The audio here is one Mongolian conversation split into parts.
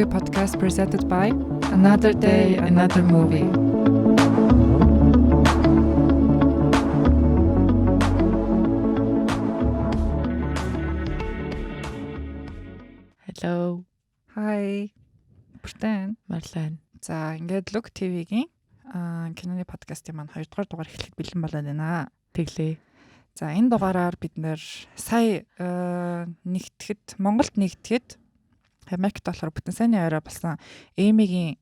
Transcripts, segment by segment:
Movie podcast presented by Another Day, Another Movie. Hello. Hi. Бүртэн. Марлан. За, ингээд Look TV-гийн киноны подкастын маань 2 дугаар дугаар эхлэхэд бэлэн болоод байна. Тэглээ. За, энэ дугаараар бид нэр сая нэгтгэхэд Монголд нэгтгэхэд Америкт болохоор бүтэн сайнны орой болсон Эмигийн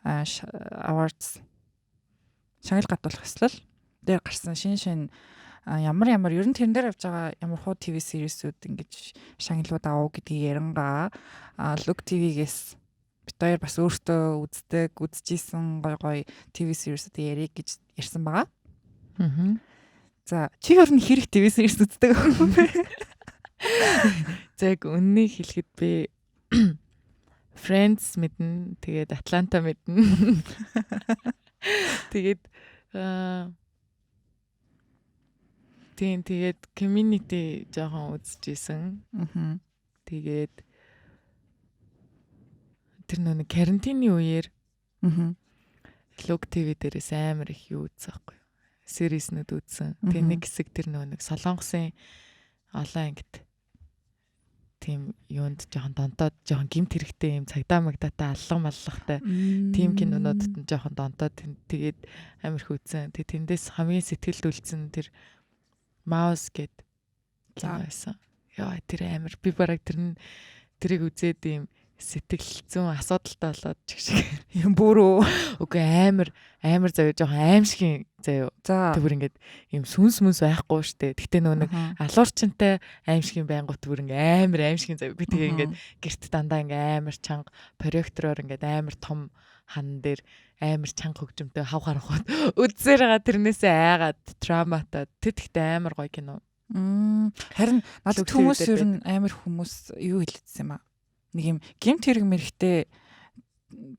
Awards шагнал гадуулах ёслол дээр гарсан шинэ ямар ер нь тэрэн дээр явж байгаа ямар хуу ТV series-үүд ингэж шагналууд авах гэдгийг ярангаа Look TV-гээс бид хоёр бас өөртөө үзчихсэн гой ТV series-үүд ярих гэж ярьсан байгаа. За чи ер нь хэрэг ТV series үздэг юм бэ? За яг үннийг хэлэхэд би Friends мэднэ, тэгээд Atlanta мэднэ. Тэгээд тэгээд Community жоохон үзчихсэн. Тэгээд тэр нэг карантины үеэр Look TV дээрээс амар их юу үзсэн байхгүй юу? Series-нүүд үзсэн. Тэгээд нэг хэсэг тэр нэг Солонгосын олон ангит тийм юунд жоохон донтоод жоохон гимт хэрэгтэй юм цагдаа магдаатай аллах маллахтай тийм кинонуудад нь жоохон донтоод тэгээд амар их үзсэн. Тэгээд тэндээс хамгийн сэтгэлд үлдсэн тэр Mouse гэд кино байсан. Яа тэр амар би бараг тэрийг үзээд юм сэтгэл зүүн асуудалтай болоод чигшиг юм бүрөө. Үгүй амар заяа жоохон аимшиг заяа. Тэр бүр ингээд юм сүнс байхгүй штэ. Гэтэ нэг алуурчинтай аимшиг байнгут бүр ингээд амар аимшиг заяа. Би тэгээ ингээд гэрт дандаа ингээд амар чанга проектороор ингээд амар том хан дээр амар чанга хөгжмөнтэй хав харанхууд үзсээр байгаа тэрнээсээ айгаад травматад тэгтээ амар гоё кино. Харин надад хүмүүс ер нь амар хүмүүс юу хэлсэн юм аа. Нэг юм гэмт хэрэг мэрэгтэй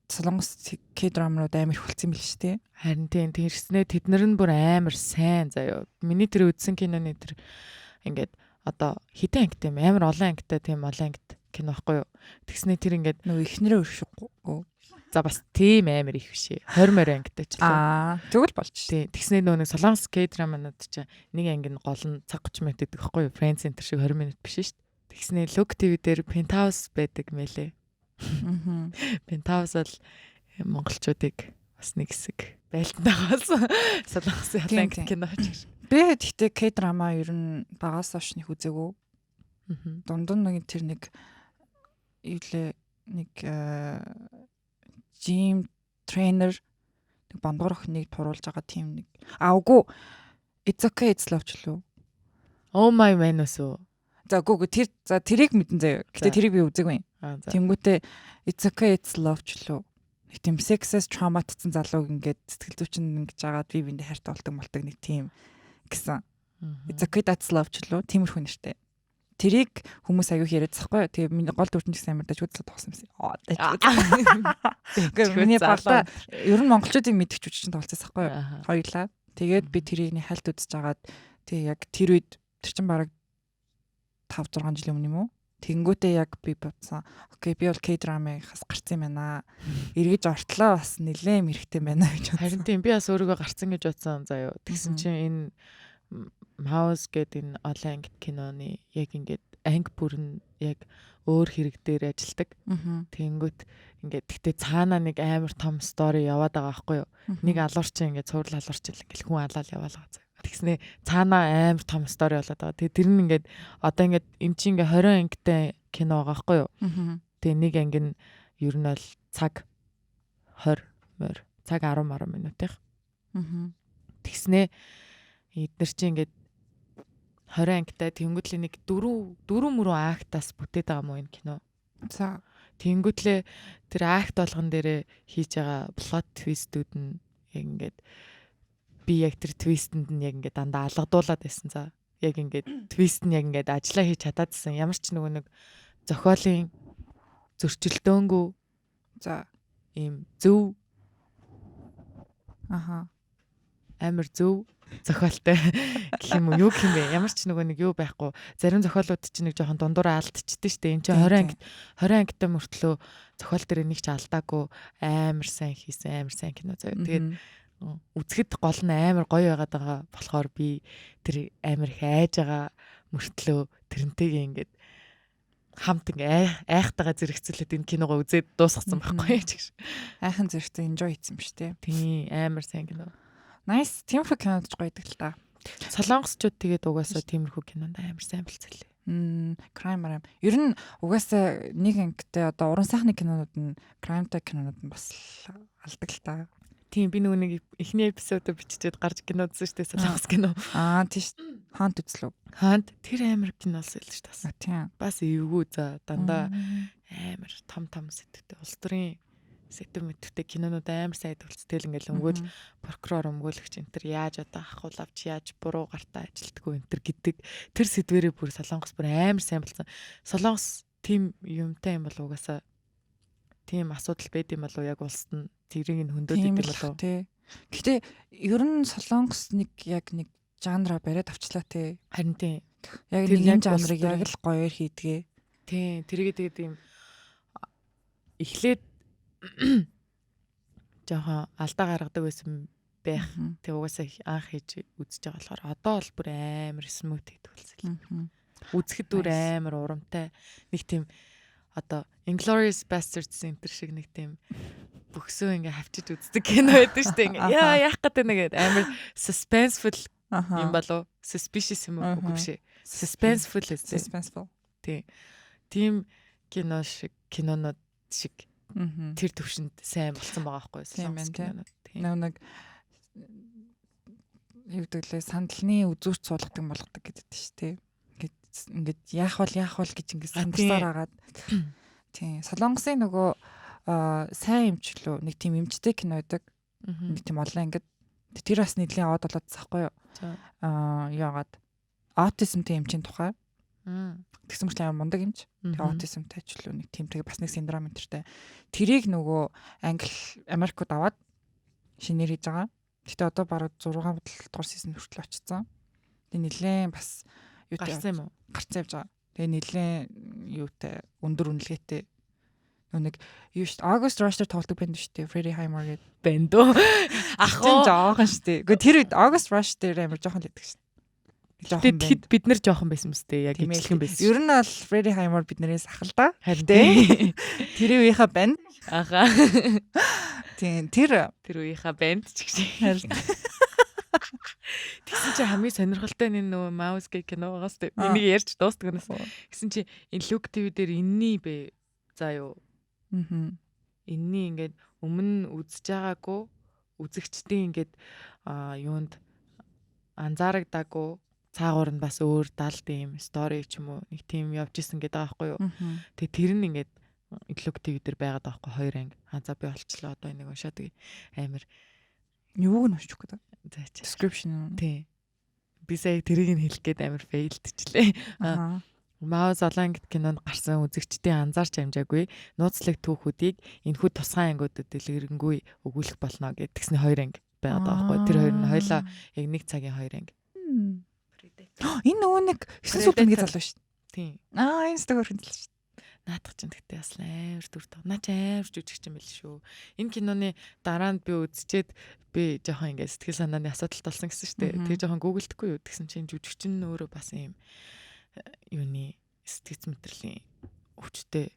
солонгос К-драмууд амар хөлцсөн мэл шүү дээ. Харин тийм тэрснээ тэднэр нь бүр амар сайн заяа. Миний тэр үзсэн киноны тэр ингээд одоо хитэн ангитай амар олон ангитай тийм олон ангит кино байхгүй юу. Тэгснээ тэр ингээд нөгөө ихнэрээ өршөхгүй. За бас тийм амар их бишээ. 20 ангитай ч лээ. Тэгвэл болж тий. Тэгснээ нөгөө нэг солонгос К-драманууд чинь нэг анги нь гол нь цаг 30 минут гэдэг байхгүй юу. Friends Center шиг 20 минут биш шүү дээ. Тэгснээ Look TV дээр Penthouse байдаг мэлээ. Penthouse бол монголчуудыг бас нэг хэсэг байлтнаагаас солонгосын халанг кино ч. Би гэхдээ К-драма ер нь багаас хойш нэг үзээгүй. Дундун нэг тэр нэг ивлээ нэг gym trainer нэг бандгар охиныг туруулж байгаа тийм нэг үгүй It's okay it's love ч лөө. Oh my man өсөө. За үгүй тэрийг мэдэн заяа. Гэтэ тэрийг би үзээгүй. Тэнгүүтээ It's okay it's love ч лөө. Нэг тийм sexist traumatсан залууг ингээд сэтгэл зүйчин ингэж агаад би биндээ хайртай болдог нэг тийм гэсэн. It's okay that's love ч лөө. Тиймэрхүү нэртэй. Тэрийг хүмүүс аяух яриад захгүй. Тэгээ миний гол дүртэн гэсэн амар дажгуудлаа тоглосон юмсан. Гэхдээ миний балаа ер нь монголчуудыг мэдгч үуч чинь тоглосон захгүй. Хоёулаа. Тэгээд би тэрийг хальт үзэж агаад тэгээ яг тэр үед тэр чин бараг 5 6 жилийн өмнө юм уу? Тэнгүүтээ яг би бодсон. Окей, би бол К-драмыг хас гарцсан юм байна. Эргэж ортлоо бас нилээн эрэхтэй байна гэж бодсон. Харин тийм би бас өөрийгөө гарцсан гэж бодсон заяа. Тэгсэн чинь энэ Mouse гэдэг энэ олон ангит киноны яг ингээд анги бүр нь яг өөр хэрэг дээр ажилдаг. Тэнгүүт ингээд тэгтээ цаанаа нэг амар том стори яваад байгаа байхгүй юу? Нэг алуурчин ингээд цуврал алуурчин ингээл хүн алаал яваалгаа заяа. Тэгснээ цаанаа амар том стори болоод байгаа. Тэгээ тэр нь ингээд одоо ингээд эн чинь ингээд 20 ангитай кино байгаа байхгүй юу? Тэгээ нэг анги нь ер нь бол цаг 20 морь цаг 10 минутын. Тэгснээ эдгээр чинь ингээд 20 ангитай тэнгүүтлээ нэг 4 мөрөө актаас бүтээд байгаа мó энэ кино. За тэнгүүтлээ тэр акт болгон дээрээ хийж байгаа plot twist-үүд нь яг ингээд би яг тэр твистэнд нь яг ингээд дандаа алгадуулаад байсан. За яг ингээд твист нь яг ингээд ажиллаа хийж чадаадсэн. Ямар ч нэг зохиолын зөрчилдөөнгүй за ийм зөв амар зөв зохиолтой гэх юм уу юу гэх юм бэ? Ямар ч нэг юу байхгүй. Зарим зохиолууд чинь нэг жоохон дундуур алдчихдээ штэ. Энд чинь 20 ангитай мөртлөө зохиол дээр нэг ч алдаагүй амар сайн хийсэн, амар сайн кино заяа. Тэгээд үзэхэд гол нь амар гоё байгаад байгаа болохоор би тэр амар их айж байгаа мөртлөө тэрнтэйгээ ингээд хамт ингээ айхтайгаа зэрэгцүүлээд энэ киногоо үзээд дуусгасан байхгүй ч гэж. Айхан зэрэгтэй enjoy хийсэн биз дээ. Тийм амар сайн кино. Nice. Тиймэрхүү кинод ч гоё идэг л та. Солонгосчууд тэгээд угаасаа тиймэрхүү кинонд амар сайн бэлцэлээ. Crime. Ер нь угаасаа нэг ангитай одоо уран сайхны кинонууд нь crime-тай кинонууд нь бас алдаг л та. Тийм би нэг эхний эпизодод биччихээд гарч кино үзсэн шүү дээ солонгос кино. Тийш. Хаант үзлээ. Хаант тэр амар кино л шүү дээ. Тийм. Бас эвгүй за дандаа амар том сэтгтэй улс төрийн сэтв мэтвтэй кинонууд амар сайн төвлцтэй л ингээл өнгөөл прокурор өмгөөлөгч энэ төр яаж одоо ахуул авч яаж буруу гартаа ажилтдаггүй энэ төр гэдэг тэр сэдвэрээ бүр солонгос бүр амар сайн болсон. Солонгос тийм юмтай юм бол угаасаа тийм асуудал байд юм болов яг улсад нь тэрийг нь хөндөд идэм болов. Гэхдээ ер нь солонгос нэг яг нэг жанра бариад авчлаа те. Харин тийм. Яг нэг юм жанрыг яг л гоёор хийдгээ. Тийм. Тэргээд тэгээд юм эхлээд жоохон алдаа гаргадаг байсан байх. Тэг угаасаа анх хийж үзэж байгаа болохоор одоо бол бүр амар смут хийдэг болсон. Үзэхэд бүр амар урамтай. Нэг тийм одоо Inglourious Basterds центр шиг нэг тийм бөхсөө ингээ хавчиж үздэг кино байдаг шүү дээ. Ингээ яах гэдэг нэгээд амар suspenseful юм болов. Suspicious юм уу биш. Suspenseful. Тийм кинонууд шиг тэр төвшөнд сайн болсон байгаа байхгүй солонгос кинонууд. Нэг юу гэвэл сандалны үзүүрч болгодог гэдэг шүү дээ. Ингээд яах вэ гэж ингээд сандарсаар агаад. Тийм. Солонгосын нөгөө сайн эмчлүү нэг тийм эмчтэй кино байдаг. Нэг тийм олон ингээд тэр бас нэлийн аваад болоод заахгүй юу? Яагаад аутизмтэй эмчийн тухай. Тэгсэн мэт амар мундаг юмч. Тэгээ аутизмтай ч л нэг тийм бас нэг синдром энтертэй. Тэрийг нөгөө Америкт аваад шинээр хийж байгаа. Гэтэ одоо бараг 6 дугаар сизон хүртэл очсон. Тэгээ нэлээд бас юу гарсан юм уу? Гарсан явж байгаа. Тэгээ нэлээд юутай өндөр үнэлгээтэй нэг юу шүү дээ. August Rush тоглодог банд шүү дээ. Freddie Highmore гэдэг банд уу? Ахын жоохон шүү дээ. Гэхдээ тэр үед August Rush дээр амар жоохон л байдаг шүү. Тэгэхэд бид нэр жоохон байсан мэт яг ижилхэн байсан. Ер нь бол Freddie Highmore биднээс ахал да. Харин тэр үеийнхаа банд. Аха. Тийм тэр үеийнхаа банд ч гэж. Тэгсэн чи хамгийн сонирхолтой нөгөө Mouse гэх кино байгаас тэ. Энийг ярьж дуустдаг нас. Гэсэн чи энэ Look TV дээр энэний бэ заа юу. Энэний ингээд өмнө үзэж байгаагүй үзэгчдийн ингээд юунд анзаарагдаагүй цаагуур нь бас өөр далд юм стори ч юм уу нэг тийм явж исэн гэдэг байгаа байхгүй юу. Тэгээ тэр нь ингээд Look TV дээр байгаад байгаа байхгүй хоёр анги. За би олчлоо одоо энийг уншаад амар юуг нь уншчих гээд. Description. Тий. Би сая тэрийг нь хэлэх гээд амар фейлдчихлээ. Mouse олон ангид кинонд гарсан үзэгчдийн анзаарч амжаагүй нууцлаг түүхүүдийг энэхүү тусгай ангиудад дэлгэрэнгүй өгүүлэх болно гэдгсний хоёр анги байгаад байгаа байхгүй. Тэр хоёр нь хоёлаа яг нэг цагийн хоёр анги. Энэ нөгөө нэг 9 сүүлд нэг залуу шүү. Тийм. Энэ стогор хөндлөө шүү. Наадах чинь тэгтээ бас амар дүр тав. Наа чи амар жүжигч юм байл шүү. Энэ киноны дараа нь би үзчихэд би жоохон ингээд сэтгэл санааны асуудалт болсон гэсэн шүү дээ. Тэгээ жоохон гуглдэхгүй юу гэсэн чинь жүжигчин нь өөрөө бас юм юуны сэтгэц мэтрэлийн өвчтэй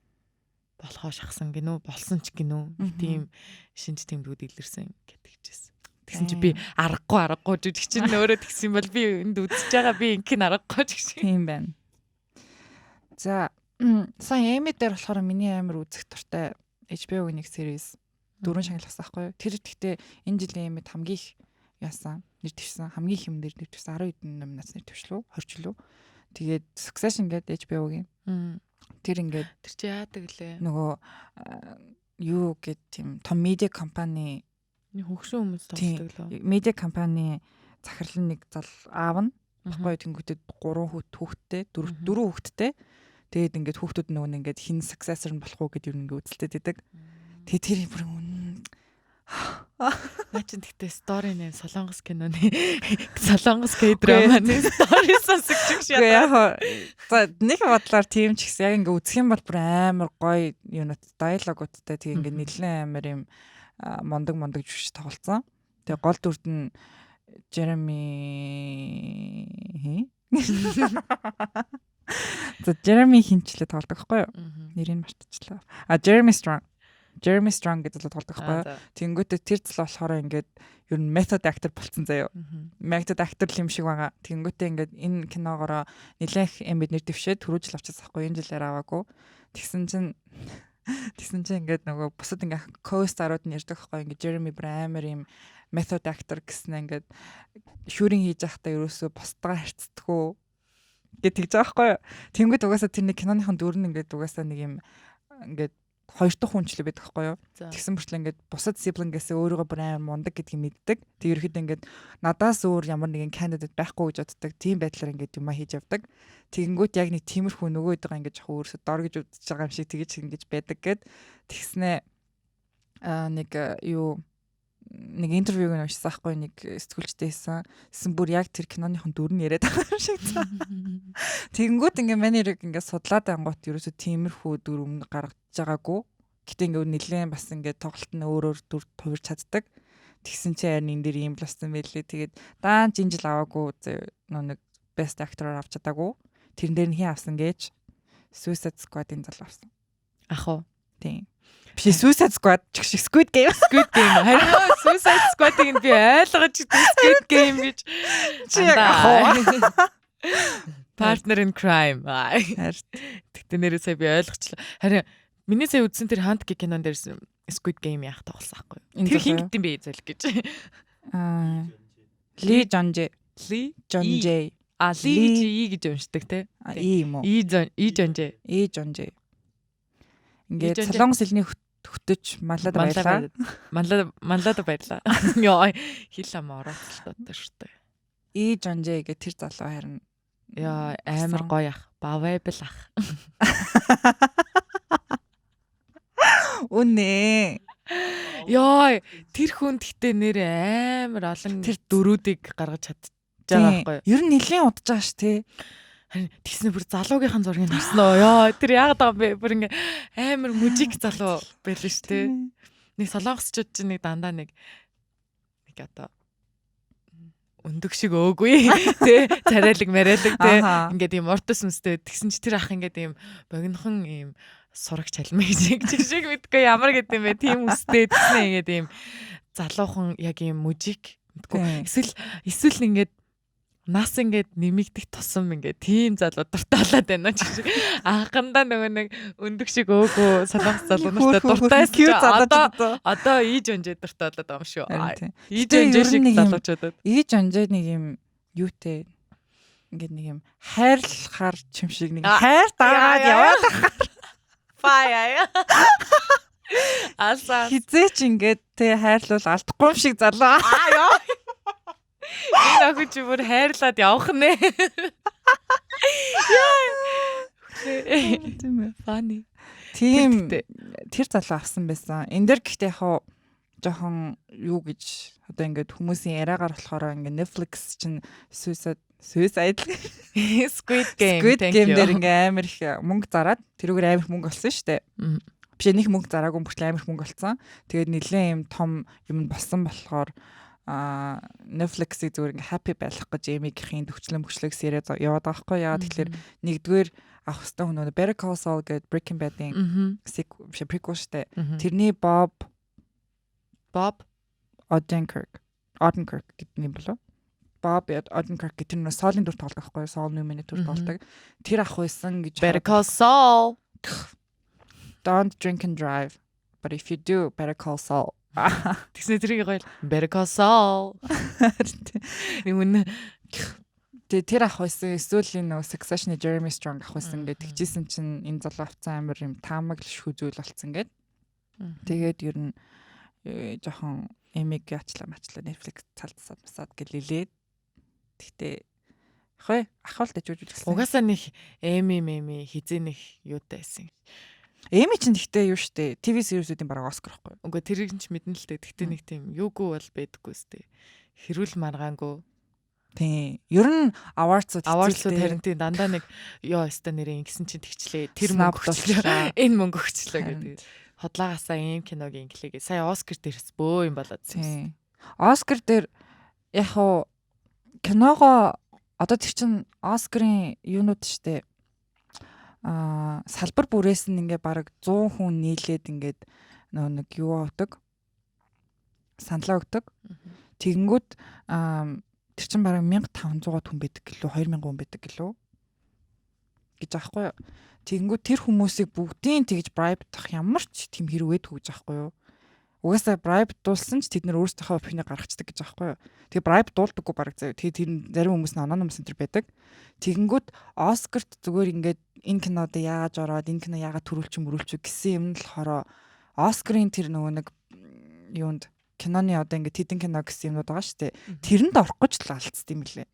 болохоо шахсан гинөө болсон ч гинөө тийм шинж тэмдгүүд илэрсэн гэдэг чийсэн. Тэгсэн чи би аргагүй жүжигчин нь өөрөө тэгсэн бол би энд үзэж байгаа би инкийг аргагүй ч гэсэн. Тийм байна. За сайн Эми дээр болохоор миний амар үзэх дуртай HBO-гийн нэг series 4 шагналсан байхгүй юу? Тэр гэхдээ энэ жилийн Эмид хамгийн их яасан нэр дэвсэн хамгийн их юм нэр дэвсэн 12 номинац нэр дэвшлүү 20 лөө. Тэгээд Succession гэдэг HBO-гийн. Тэр ингээд тэр чи яадаг лээ. Нөгөө юу гэдэг тийм том медиа компани хөгшин хүмүүс тоглодог лөө. Медиа компани захирлын нэг зал аав нь баггүй тэнгүүтээ 3 хүүхэдтэй 4 хүүхэдтэй. Тэгээд ингээд хүүхдүүд нөгөө ингээд хин successor нь болох уу гэдэг юм ингээд үзэлтэй байдаг. Тэгээд тэр бүр Наа чи тэгтээ story нэ Солонгос киноны Солонгос K-drama-ны story сонсогч шиг Үгүй яг за нэг бодлоор тийм ч гэсэн яг ингээ үзэх юм бол бүр амар гоё юунууд диалогуудтай тийм ингээ нэлээд амар юм мондог жүжигч тоглолцсон. Тэгээ гол дүрд нь Jeremy За Jeremy хинчлээ тоглодог байхгүй юу? Нэрийг мартчихлаа. Jeremy Strong гэдэг л тоглодог байхгүй юу? Тэнгүүтээ тэр зал болохоор ингээд ер нь method actor болцсон заяо. Method actor юм шиг байгаа. Тэнгүүтээ ингээд энэ киногоороо нэлээх эмэд нэр дэвшээд түрүүжил авчихсан байхгүй энэ жилээр аваагүй. Тэгсэн чинь ингээд нөгөө бусад ингээд co-starууд нь ярьдаг байхгүй ингээд Jeremy амар юм method actor гэсэн ингээд шүүрийн хийж байхдаа ерөөсөө бусдгаа харьцдаггүй гэж тэгж байгаа байхгүй юу. Тэнгүүд угаасаа тэрний киноныхон дүр нь ингээд угаасаа нэг юм ингээд хоёр дахь хүнчлээ байдаг байхгүй юу. Тэгсэн мөрчлөө ингээд бусад сиблингээс өөрийгөө бүр амар мундаг гэдгийг мэддэг. Тэг ерөөхдөө ингээд надаас өөр ямар нэгэн кандидат байхгүй гэж боддог. Тийм байдлаар ингээд юмаа хийж явдаг. Тэгэнгүүт яг нэг тиймэрхүү нөгөө идэгаа ингээд жоохон өөрөөсөө дор гэж үзэж байгаа юм шиг тэгэж ингэж байдаг гэд тэгснэ нэг интервьюг нь уншсан байхгүй нэг сэтгүүлчтэй хийсэн. Тэсэн бүр яг тэр киноныхон дүр нь яриад байгаа юм шиг цаа. Тэгэнгүүт ингээ манерыг ингээ судлаад ангуут ерөөсөө тиймэрхүү дүр өмнө гаргаж байгаагүй. Гэтэ ингээ нэлээд бас ингээ тоглолт нь өөр дүр хувирч чаддаг. Тэгсэн чи харин энэ дэр ийм л болсон байлээ. Тэгээд даан жинжил аваагүй нэг best actor-аар авч чадаагүй. Тэрэн дээр нь хин авсан гэж Suicide Squad-ын зал авсан. Ах уу. Тийм. Би Suicide Squad ч шиг Squid Game. Харин Suicide Squad-ыг би ойлгож Squid Game гэж чи яг partner in crime. Тэгтээ нэрээ сая би ойлгочлаа. Харин миний сая үзсэн тэр Hunt гэх кинон дээр Squid Game яах тоглосон байхгүй юу? Тэр хин гэдэг юм бэ зэлг гэж. Lee John J. Lee гэж уншдаг те. И юм уу? И John J. Ингээд солонгос хэлний хөтөч маллаад баярлаа. Манлаад баярлаа. Яа хэл ам орооцолтойтой шүү дээ. И John J гэх тэр залуу харин яа амар гоё ах. Bavable ах. Үнэ. Яа тэр хүн гэхдээ нэр амар олон тэр дөрүүдийг гаргаж чадчихсан байхгүй юу? Ер нь нэлийн удаж байгаа ш тий. Харин тэгснэ бүр залуугийнхан зургийг харсан уу? Яа тэр яагаад байгаа бэ? Бүр ингээ амар мужик залуу байлаа шүү дээ. Нэг солонгосчууд чинь нэг дандаа нэг одоо өндөг шиг өөгүй тий царайлаг марайлаг тий ингээд юм уртас мүстэй тэгсэн чи тэр ах ингээд юм богинохон юм сурагч цалмиг шиг шиг мэдгүй ямар гэдэг юм бэ тийм үстэй тэгснэ ингээд юм залуухан яг юм мужик мэдгүй эсвэл ингээд нас ингээд нэмэгдэх тусам ингээд тийм залуу дуртай болоод байна ч шиг анхандаа нөгөө нэг өндөг шиг өөгөө солонгос залуу нартай дуртай одоо иж өнжээ дуртай болоод байгаа юм шүү. Иж өнжээ шиг залуучуудад иж өнжээ нэг юм юутэй ингээд нэг юм хайрлахаар чим шиг нэг хайр даагаад яваад фаяа аса хизээч ингээд тэ хайрлуул алдахгүй юм шиг залуу яа энэ охин чи бүр хайрлаад явах нэ. Тийм funny. Тийм тэр залуу авсан байсан. Энд дэр гэхдээ яг жоохон юу гэж одоо ингээд хүмүүсийн яриагаар болохоор ингээд Netflix чинь Suicide Squid Game дээр ингээд амар их мөнгө зараад тэрүүгээр амар их мөнгө олсон шүү дээ. Биш нэг мөнгө зараагүй бүртэл амар их мөнгө олсон. Тэгээд нэлээд юм том юм болсон болохоор Netflix-ийг зүгээр ингээ happy байх гэж Amy-ийн төвчлөг сериа яваад байгаа байхгүй яа тэгэхээр нэгдүгээр авах хэвээр хүн Better Call Saul гэдэг Breaking Bad-ийн prequel штэ тэрний Bob Odenkirk гэдэг юм болов Bob Odenkirk гэдэг нь Saul-ын дүр тоглох байхгүй Saul Newman-ийн дүр тоглох тэр ах байсан гэж Better Call Saul Don't drink and drive but if you do Better Call Saul тэгснэ тэрийг гоё Better Call Saul юм тэр ах байсан эсвэл нөгөө Succession-ы Jeremy Strong ах байсан гэдэг тэгжсэн чинь энэ залуу авцсан амар юм таамаг л шүү зүйл болцсон гэд тэгээд ер нь жоохон Amy-г ачлаа Netflix цалдсаад гэлээ тэгтээ ах бол дэжүүж үзсэн угаасаа нэг Amy хизээ нэг юутай байсан Эми чинь гэхдээ юу штэ. ТV series-үүдийн бараг Оскар байхгүй. Үгүй тэрийг ч мэднэ л дээ. Гэхдээ нэг тийм юугүй бол байдаггүй сте. Хэрүүл маргаангүй. Тийм. Ер нь awards-ууд харин тийм дандаа нэг ёо өстө нэрээ ингэсэн чинь тэгчлээ. Тэр мөнгө өгчлээ. Энэ мөнгө өгчлээ гэдэг. Хотлаагасаа ийм киног инглигээ. Сая Оскар дээрс бөө юм болоод. Тийм. Оскар дээр яг уу киногоо одоо тэр чин Оскарын юунууд штэ. Салбар бүрээс нь ингээ бараг 100 хүн нийлээд ингээд нэг юу авдаг. Саналаа өгдөг. Тэгэнгүүт тэр чин бараг 1500 хүн байдаг гэлөө 2000 хүн байдаг гэлөө гэж аахгүй юу. Тэгэнгүүт тэр хүмүүсийг бүгдийн тэгж брайбдах ямар ч тийм хэрэг өгдөг гэж аахгүй юу. Угаасаа брайб дуулсан ч тэд нар өөрсдийнхөө опиныг гаргацдаг гэж аахгүй юу. Тэгээ брайб дуулдаггүй бараг заяа. Тэгээ тэр зарим хүмүүс нь оноо хүмүүс энэ байдаг. Тэгэнгүүт Оскарт зүгээр ингээд энэ кинод яаж ороод энэ кино яагаад төрүүлчих мөрүүлчих гэсэн юм л хороо Оскарын тэр нөгөө нэг юунд киноны одоо ингээд хитэн кино гэсэн юмнууд байгаа шүү дээ. Тэрэнд орох гэж л алдсан юм лээ.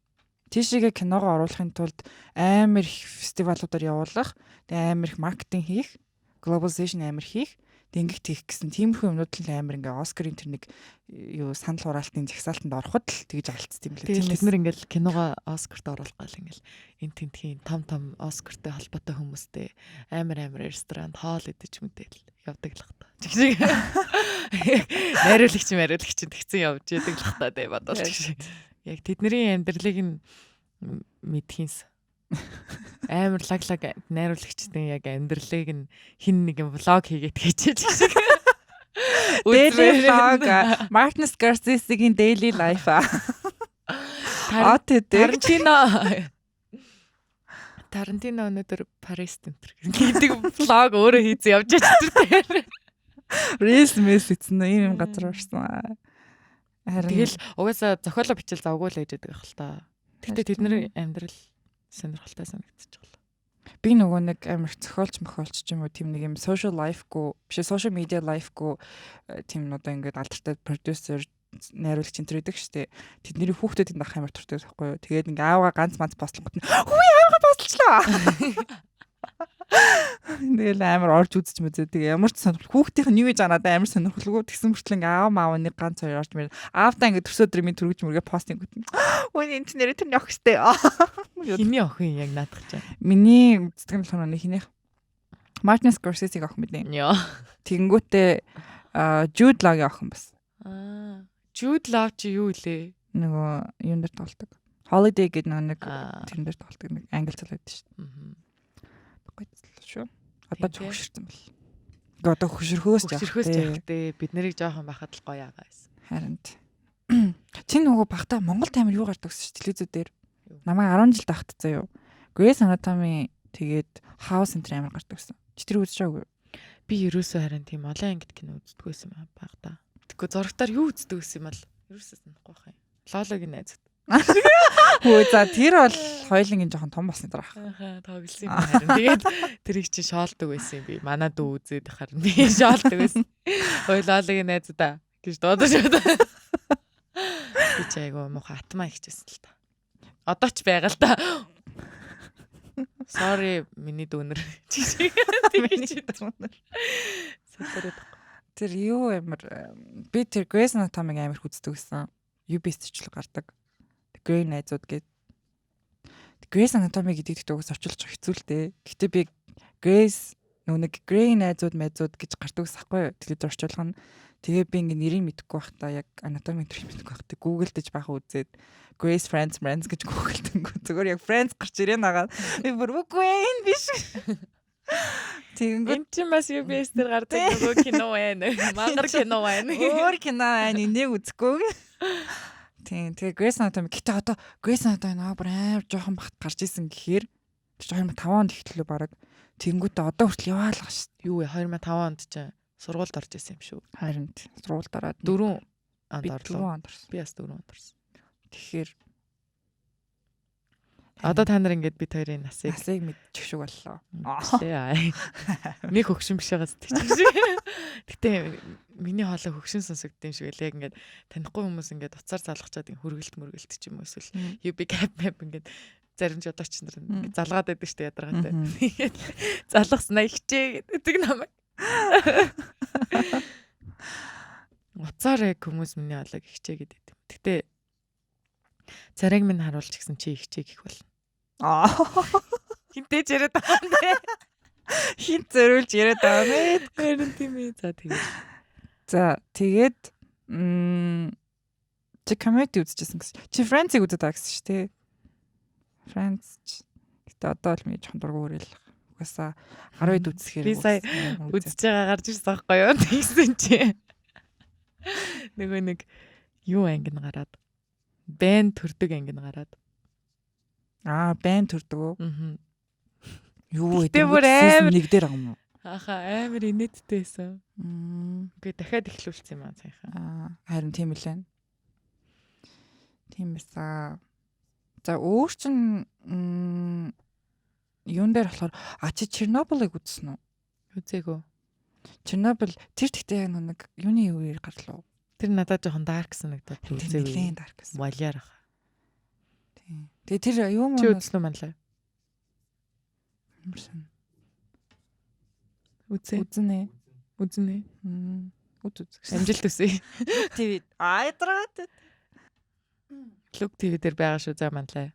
Тийшээгээ киногоо оруулахын тулд амар их фестивалуудаар явуулах, тэгээ амар их маркетинг хийх, globalization амар хийх, тэнгих тийх гэсэн тиймэрхүү юмнууд л амар ингээ Оскарын тэр нэг юу санал хураалтын жагсаалтанд ороход л тэгж алдсан юм лээ. Тэгээд бид нар ингээл киногоо Оскарт оруулах гал ингээл энэ тентхийн том Оскартай холбоотой хүмүүстэй амар ресторанд хоол идэж мэдээл явдаг л хата. Чиг найруулагч тэгсэн явж яадаг л хата дээ бодвол чиг. Яг тэдний амьдралыг нь мэдхийнс амар лаглаг найруулагчдын яг амьдралыг нь хин нэгэн влог хийгээд хийчихэж шиг. Daily vlog, Martin Scorseseгийн daily life. Тарантино өнөөдөр Парист энтер гэдэг влог өөрөө хийсэн явж байгаа. Reels эцэн ийм газар орсон. Тэгэл угаасаа зохиолоо бичил завгүй л ээжэдэг ах л та. Гэтэ тэдний амьдрал сонирхолтой санагдчих жоо. Би нөгөө нэг амар зохиолч мохиолч ч юм уу тийм нэг юм social life-гүй биш social media life-гүй тийм одоо ингээд алдартай продюсер найруулагч энэ төрөйдөг штэ. Тэдний хүүхдүүд энэ ах амар туртай байхгүй юу. Тэгээд ингээ аавга ганц манц постлонгот нь хүй аавга постлчлаа. Тэгэл амар орж үзэж мэзээ. Тэгээ ямар ч сонирхол хүүхдийнх нь юу гэж анаад амар сонирхолгүй тэгсэн мөртлөө ингээ аав маав нэг ганц хоёр орж мэр аавдаа ингээ төрсөдөр минь төрөж мөргөө постинг гүтэн. Өө энэ нэрээ тэр явах штэ. Хиний охин яг наадах чаа. Миний үздэг нь хинийх Martin Scorsese-ийг охин мэдээ. Яа. Тэгэнгүүтээ Jude Law-гийн охин бас. Jude Law чи юу илээ? Нөгөө юун дээр тоглодог. Holiday гэдэг нэг тэрэн дээр тоглодог нэг англи цалаад шүү. Шүү. Одоо ч хөшөрсөн бэл. Гэхдээ одоо хөшөрхөөс яахтэй бид нарыг жоохон байхад л гоё агаа байсан. Харин. Чи нөгөө багтаа Монгол таймер юу гардаг гэсэн чинь телевизүүд дээр. Намайг 10 жил тахт заяа. Grey's Anatomy тэгээд House энэ амар гардаг гэсэн. Чи тэр үзэж байгаагүй юу? Би ерөөсөө харин тийм олон ангид кино үздэг байсан багтаа. Тэгэхгүй зурагтаар юу үздэг гэсэн юм бол ерөөсөө санахгүй байх юм. Лологийн найзууд. Хөө за тэр бол хоёулангийн жоохон том болсон даа. Ахаа тоглосон юм харин. Тэгээд тэрийг чи шоолдог байсан юм би. Манай дүү үзээд харин би шоолдог байсан. Хоёулангийн найзуудаа гэж дуудаж байна. Би ч айгу муухай атмаа ихжсэн л та. Одоо ч байгаа л та. Sorry миний дүүнэр. Миний дүүнэр. Тэр юу амар би тэр Grey's Anatomy амар үздэг гэсэн. UBS ч л гардаг. Grey найзууд гээд Grey's Anatomy гэдэг дэгтээс орчуулж хэцүү л дээ. Гэтэ би Grey's нэг Grey найзууд гэж гардаг гэсэхгүй телевизээр орчуулгана. Тэгээ би ингээ нэрийг мэдэхгүй байхдаа яг Anatomy төрөж мэдэхгүй байхдаа Google дэж баха үзээд Grey's Friends гэж гуглдангүү. Зүгээр яг Friends гарч ирээ нагаад би бүр үгүй энэ биш. Тэгэнгүүт чи бас UBS дээр гардаг нөгөө кино байна. Мангар кино байна. Өөр кино байна. Энийг үзэхгүй. Тэгээ Grey's Anatomy гэтээ одоо Grey's Anatomy амар жоохон багт гарч исэн гэхээр 2005 онд ихтлээ баг. Тэнгүүтээ одоо хүртэл яваалгаа шүү. Юу вэ 2005 онд ч сургуульд орж исэн юм шүү. Харин сургуульд ороод 4 онд орлоо. Би бас 4 онд орсон. Тэгэхээр одоо та нар ингээд бид хоёрын насыг мэдчих шиг боллоо. Нэг хөгшин биш байгаас тэгчих. Гэтэ миний хоолой хөгшин сонсогдсон шиг л яг ингээд танихгүй хүмүүс ингээд уцаар залгачаад хөргөлт мөргөлт ч юм уу эсвэл UB cap map ингээд зарим жодогч нар ингээд залгаад байдаг штэ ядаргатай. Тэгээд залгаснаа ихчээ гэдэг намайг. Уцаар яг хүмүүс миний олог ихчээ гэдэг. Гэтэ царайг минь харуулж гисэн чи ихчээ гэх болно. Хинтэж яриад байгаа юм бэ? Хинт зөрүүлж яриад байгаа мэд. Харин тийм ээ. За тэгээд чи comedy үзчихсэн гэсэн. Чи Friends-ийг үзээд байгаа гэсэн шүү дээ. Friends. Гэтэ одоо л ми жоохон дургу өрөөл. Угаасаа 10-д үзэхээр би сая үзэж байгаа гарч ирсэн байхгүй юу? Тэгсэн чи. Нөгөө нэг юу анги нь гараад. Бэн төрдөг анги нь гараад. Бэн төрдөг үү? Юу гэдэг вэ? Нэг дээр байгаа юм уу? Амар инээдтэйсэн. Үгүй дахиад эхлүүлсэн юм аа саяхан. Харин тийм л байна. Тийм эсаа. За өөр чин юун дээр болохоор чи Чернобылыг үзсэн үү? Үзээгүй. Чернобыль тэр тэгтээ нэг юуны үеэр гарлаа. Тэр надад жоохон dark санагдаад үзээгүй. Нэлээд dark гэсэн. Валиар ах. Тийм. Тэгээ тэр юу чи үзсэн үү манлаа? Үзнэ. Үз. Амжилт хүсье. ТV. Ядраад. Луг ТV дээр байгаа шүү за манлаа.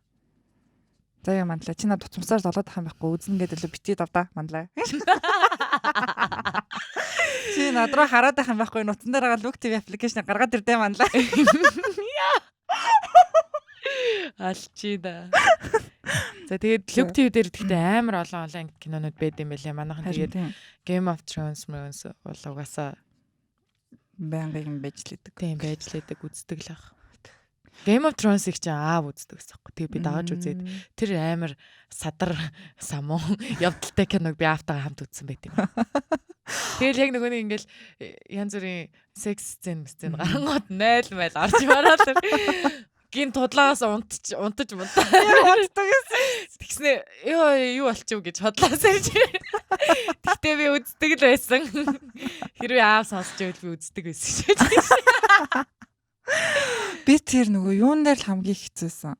За яа манлаа. Чи надад туцмсаар золоод ах юм байхгүй. Үзнэ гэдэг л битээ давда манлаа. Чи надраа хараад ах юм байхгүй. Нутсан дээр байгаа Луг ТV аппликейшн гаргаад ирдэ манлаа. Алчида. За тэгээд Луг ТV дээр гэхдээ амар олон анги кинонууд байд юм байлаа. Манайхан тэгээд Game of Thrones бол угаасаа байнгын байж лээдэг. Тийм байж лээдэг үздэг л ах. Game of Thrones-ыг чи үздэг гэсэн юм. Тэгээ би дагаж үзээд тэр амар садар самуу явдалтай киног би автагаа хамт үзсэн байт юм. Тэгэл яг нөгөө нэг ингээл янз бүрийн секс сцен гарангууд 0 майл орж мараад тэр гин тудлаагаас унтаж мунтаа. Тэгснэ юу болчих гэж бодлоо сэрж. Тэгтээ би үздэг л байсан. Хэрвээ аав сонсч байвал би үздэг байсан шүү. Би тэр нөгөө юун дээр л хамгийн хэцүүсэн.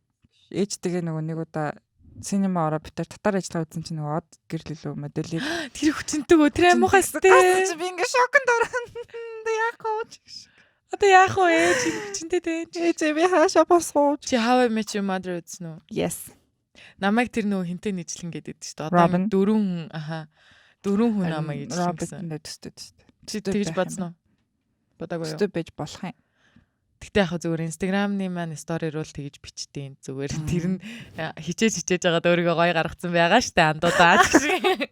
Ээжтэйгээ нөгөө нэг удаа синема ороо битэр татар ажиллаа үзсэн чинь нөгөө од гэрлэлөө моделийг тэр хүчнтэйгөө тэр амуухай сте. Би ингээ шоконд орсон. Яг хооч. Одоо яах вэ? Чи хүчнтэй дээ. Ээж би хаашаа босгооч. Чи How I Met Your Mother үзсэн үү? Yes. Намайг тэр нөгөө хинтээ нийцлэн гэдэг шүү дээ. Одоо 4 хүн намайг нийцлэн гэсэн. Чи тэгж бодсон уу? Бодаагүй юу? Өстө байж болох юм. Тэгтээ яг зүгээр Instagram-ны маань story руу тэгж бичтiin зүгээр тэр нь хичээж байгаад өөрийгөө гоё гаргацсан байгаа штэ андуудаа гэж.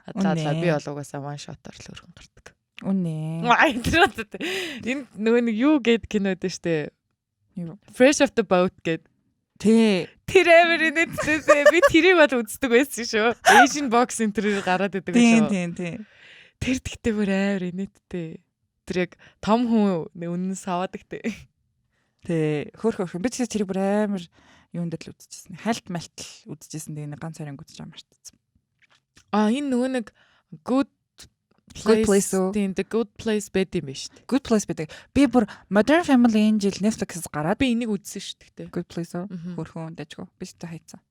Атлаа би болоогоосаа one shot-оор л өргөн гардаг. Үнэ. Энэ нөгөө нэг юу гээд кинод штэ. Fresh off the boat гээд. Тэ. Тэр амар инээдтэй би тэрийг бол үздэг байсан шүү. Asian box интервью гараад идэг шүү. Тийм. Тэр тэгтээ бүр амар инээдтэй. Тэр яг том хүн үнэнс аваадаг те. Тэ хөөх. Би ч тэрийг бүр амар юунд л үзчихсэн. Хальт малтл үзчихсэн. Тэгээ нэг ганц харин үзэж байгаа мартсан. Энэ нөгөө нэг good place тийм the good place байд юм биш үү? Good place байдаг. Би бүр Modern Family энэ жил Netflix-с гараад би энийг үзсэн шүү дээ. Good place хөөхөн дажгүй. Би ч хайцсан.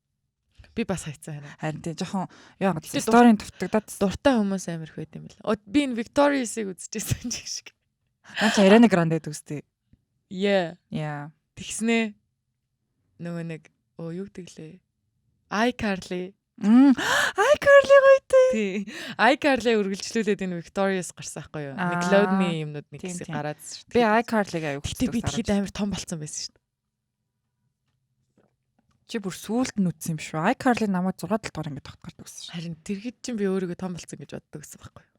Би бас хайцсан харин тийм жоохон яа гэдэг сторийн тавтагдаад дуртай хүмүүс амар их байд юм бэл. Би энэ Victorious-ыг үзчихсэн ч шиг. Наач Ariana Grande үзтээ. Yeah. Тэгснэ нөгөө нэг юу гэдэглээ. iCarly гойтой. Тий. iCarly үргэлжлүүлээд энэ Victorious гарсан байхгүй юу? Nickelodeon-ы юмнууд нэг хэсэг гараад шүү. Би iCarly-г аяа үзсэн. Би тэгэхэд амар том болцсон байсан шүү. Чи бүр сүулт нь үтсэн юм шүү. iCarly намайг 6 дугаар ингээд тогтгардаг гэсэн. Харин тэрхэд чинь би өөрийгөө том болцсон гэж боддог гэсэн байхгүй юу?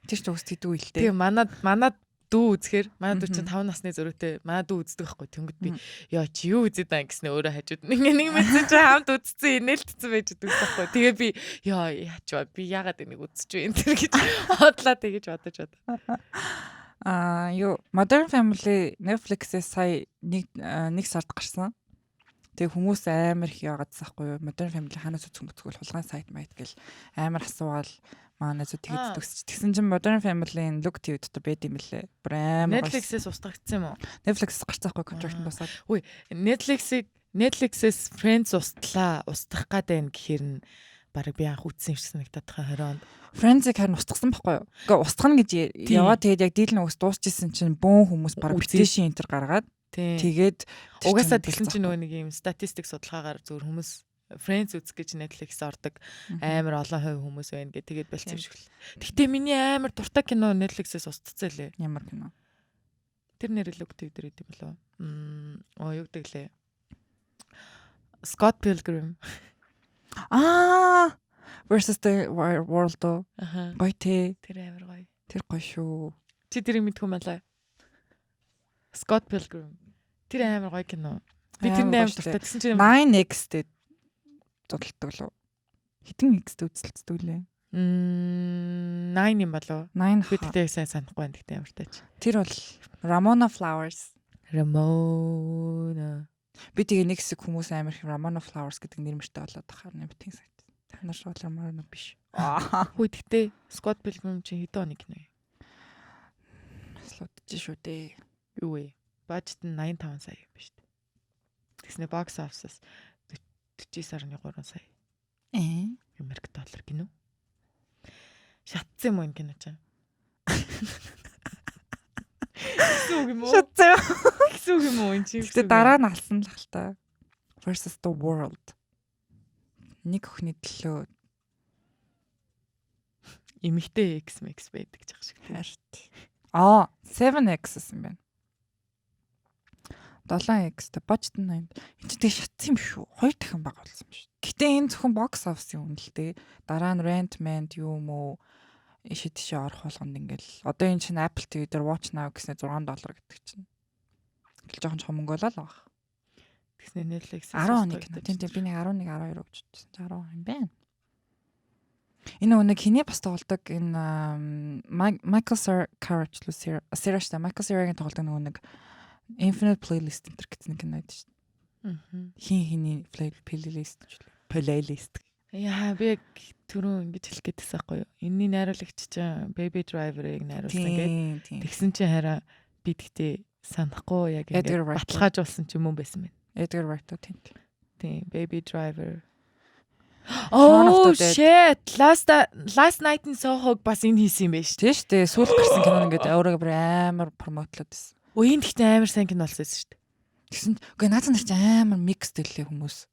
Тэр ч үст хэдүү илтэй. Тэгээ манад дүү үзэхээр манай дүү чинь 5 насны зөрүүтэй манай дүү үздэг байхгүй тэнгүүд би яа чи юу үзээд байгаа гэснээр өөрөө хажууд нэг мэдсэн чи хамт үзсэн инээлтсэн байж байгаа байхгүй тэгээ би яа яачваа би яагаад энийг үзчихвэ энэ төр гэж бодлоо тэгэж бодож юу Modern Family Netflix-ээс сая нэг сард гарсан. Тэгээ хүмүүс амар их яагаадсан байхгүй юу Modern Family ханаас үзэх мөцгөл хулгайн сайт майт гэл амар асуувал манай зү тэгээд төгсч. Тэгсэн чинь Modern Family-ийн Look TV дотор байд юм лээ. Бүр амар Netflix-ээс устгагдсан юм уу? Netflix-ээс гарцаахгүй контракт дуусаад. Үгүй, Netflix-ийг Netflix-с Friends устгах гад байна гэхээр нь баг би анх үзсэн юм шиг санагдаад байгаа 20 онд. Friends-ийг харин устгасан байхгүй юу? Гэхдээ устгах гэж яваа тэгээд яг дийлэн ус дуусчихсан чинь бөөн хүмүүс баг petition энтер гаргаад тэгээд угаасаа тэгсэн чинь нөгөө нэг юм статистик судалгаагаар зөвхөн хүмүүс Friends үзэх гэж Netflix ордог амар олон хувь хүмүүс байна гэх тэгээд болчих юм шиг л. Гэхдээ миний амар дуртай кино Netflix-ээс устцсан лээ. Ямар кино? Тэр нэр л үгтэй дээр идэм болов. Юу гэдэг лээ. Scott Pilgrim. Versus the World. Гоё те. Тэр амар гоё. Тэр гоё шүү. Чи тэрийг мэдгүй юм байна. Scott Pilgrim. Тэр амар гоё кино. Би тэр амар дуртай гэсэн чинь 9X-тэй зодтолдог лөө. Хитэн X-тэй үзэлцдэг лээ. 9 юм болов. 9 би тэгтээ сайн санахгүй байна тэгтээ ямар тач. Тэр бол Ramona Flowers. Ramona. Би тэгээ нэг хэсэг хүмүүс амар их Ramona Flowers гэдэг нэрмэртэй болоод тахаар нэмтийн сайт. Танаар шууд Ramona биш. Хүй тэгтээ Scott Pilgrim чи хэдэн оны кино юм? Слотж шүү дээ. Юу вэ? Бажет нь 85 сая юм биш үү? Тэгснэ box office 49.3 сая. Америк доллар кино. Шатсан юм уу энэ кино чинь? Гэсэн юм уу? Шатсан. Гэсэн юм уу энэ чинь? Гэтэ дараа нь алсан л хальта. Versus the World. Нэг өхний төлөө эмэгтэй X-Max байдаг ч ах шиг. Харт. 7X юм байна. 7X-тэй budget нь 8. Энд чинь тэг шатсан юм шүү. 2 дахин бага болсон юм шүү. Гэтэ энэ зөвхөн box office-ийн үнэлтэй. Дараа нь rent юу юм уу? Ишээ тийшээ орох болгонд ингээл одоо энэ чинь Apple TV дээр Watch Now гэснээр $6 гэдэг чинь. Ингээл жоохон мөнгө болоо л баг. Тэгснэ Netflix 10 оны кино. Тийм би нэг 11 12 гэж бодсон. 10 юм байна. Энэ нэг хиний бас тоглодог энэ Michael Cera Michael Cera-гийн тоглодог нэг Infinite Playlist энэ гэсэн кино байдаг шүү дээ. Хиний playlist Яа би түрүү ингэж хэлэх гээдсэн байхгүй юу? Энэний найруулагч чинь Baby Driver-ыг найруулсан гэдэг. Тэгсэн чинь хараа би тэгтээ санахгүй яг ингэ баталгаажуулсан ч юм уу байсан байна. Edgar Wright тийм. Тийм Baby Driver. Oh shit. Last Night in Soho-г бас энэ хийсэн юм байна шүү. Тийм шүү дээ. Сүүлд гарсан кино ингээд өөрөө амар промотлоод байсан. Үеийн тэгтээ амар сайн кино болсон шүү дээ. Тэгсэн үгүй наацсан нар чи амар микс дэлээ хүмүүс.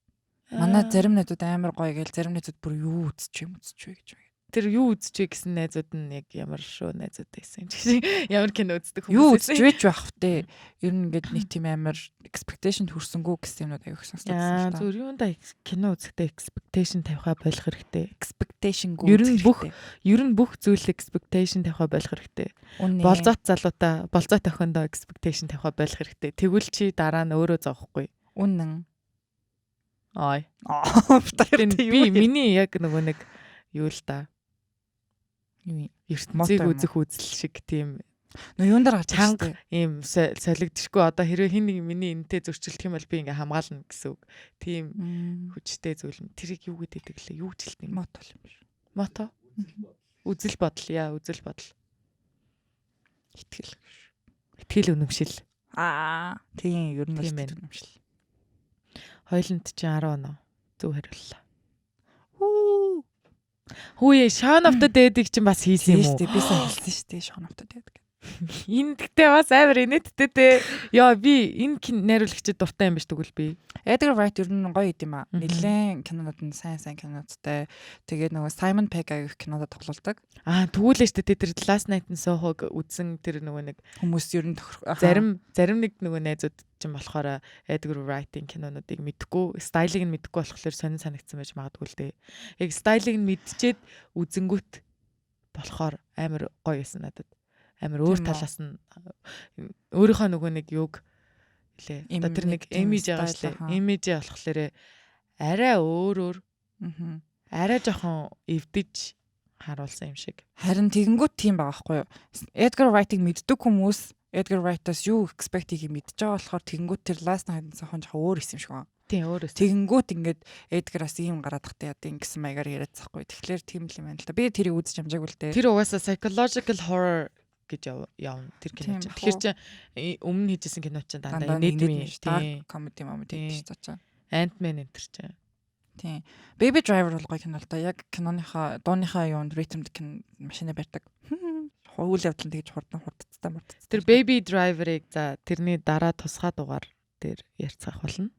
Манай зарим найзууд амар гоё гээл зарим найзууд бүр юу үзчих вэ гэж байна. Тэр юу үзчихвэ гэсэн найзууд нь яг ямар шүү найзууд байсан юм чи. Ямар кино үздэг хүмүүс. Юу үзчихвэж байх втэ. Ер нь ингээд нэг тийм амар expectation хүрсэнгүү гэсэн юмнууд аяг их сонсдогсан шүү дээ. Зүгээр юунда кино үзэхдээ expectation тавихаа болох хэрэгтэй. Expectation-гүү. Ер нь бүх зүйл expectation тавихаа болох хэрэгтэй. Болзоот залуута болзоот охиндоо expectation тавихаа болох хэрэгтэй. Тэгвэл чи дараа нь өөрөө зовхгүй. Үнэн. Ой. Би миний яг нөгөө нэг юу л та. Юу ертөнцийг үзэх үзэл шиг тийм нөө юун дээр гарч чанга ийм солигдчихгүй одоо хэрвээ хин нэг миний энэтэй зөрчилдөх юм бол би ингээ хамгаална гэсэн үг. Тийм хүчтэй зүйл нь тэрийг юу гэдэг лээ? Юу ч хэлдэг юм. Мото юм биш. Мото. Үзэл бодол яа, үзэл бодол. Итгэл үнэмшил. Тийм ер нь итгэл үнэмшил. Хойлонд чи 10 оноо зөв хариуллаа. Хүүе Shaun of the Dead-ийг чинь бас хийсэн юм уу? Би сайн хэлсэн шүү дээ Shaun of the Dead гэх. Энэ гэхдээ бас амар инээдтэй те. Яа би энэ найруулагчид дуртай юм биш тэгвэл би. Edgar Wright ер нь гоё идэм аа. Нилээн кинонууд нь сайн киноцтой. Тэгээд нөгөө Simon Pegg аяг кинодод тоглолдог. Тэгүүлээ шүү дээ тэр Last Night in Soho-г үзсэн тэр нөгөө нэг хүмүүс ер нь зарим нэг нөгөө найзууд чинь болохоор Edgar Wright-ийн кинонуудыг мэдгүй, стайлыг нь мэдгүй болохоор сонин санагдсан байж магадгүй л дээ. Яг стайлыг нь мэдчихэд үзэнгүүт болохоор амар гоё байсан надад. Амар өөр талаас нь өөрийнхөө нөгөө нэг юг лээ. Одоо тэр нэг имиж байгаа шлээ. Имижээ болохоор арай өөрөөр арай жоохон эвдэж харуулсан юм шиг. Харин тэгэнгүүт тийм байгаа байхгүй юу? Edgar Wright-ыг мэддэг хүмүүс Edgar Wright-аас юу expect хийх мэдж байгаа болохоор тэгэнгүүт тэр Last Night in Soho жоохон өөр юм шиг байна. Тийм өөрөөс. Тэгэнгүүт ингээд Эдгараас ийм гараад тахтай яа гэсэн маягаар яриад захгүй. Тэгэхээр тийм л юм байна л да. Би тэрийг үзэж амжаагүй л дээ. Тэр угаасаа psychological horror гэж явна тэр кино чинь. Тэгэхээр чи өмнө хийжсэн кино чинь дандаа нийтмийн тийм comedy moment гэж цаачаа. Ant-Man энтер ч. Тийм. Baby Driver бол гоё кино л да. Яг киноныхаа дууныхаа юунд ритмд машинаа барьдаг. Үйл явдал нь тэгж хурдцтай. Тэр Baby Driver-ыг за тэрний дараа тусгай дугаар дээр ярьцгаах болно.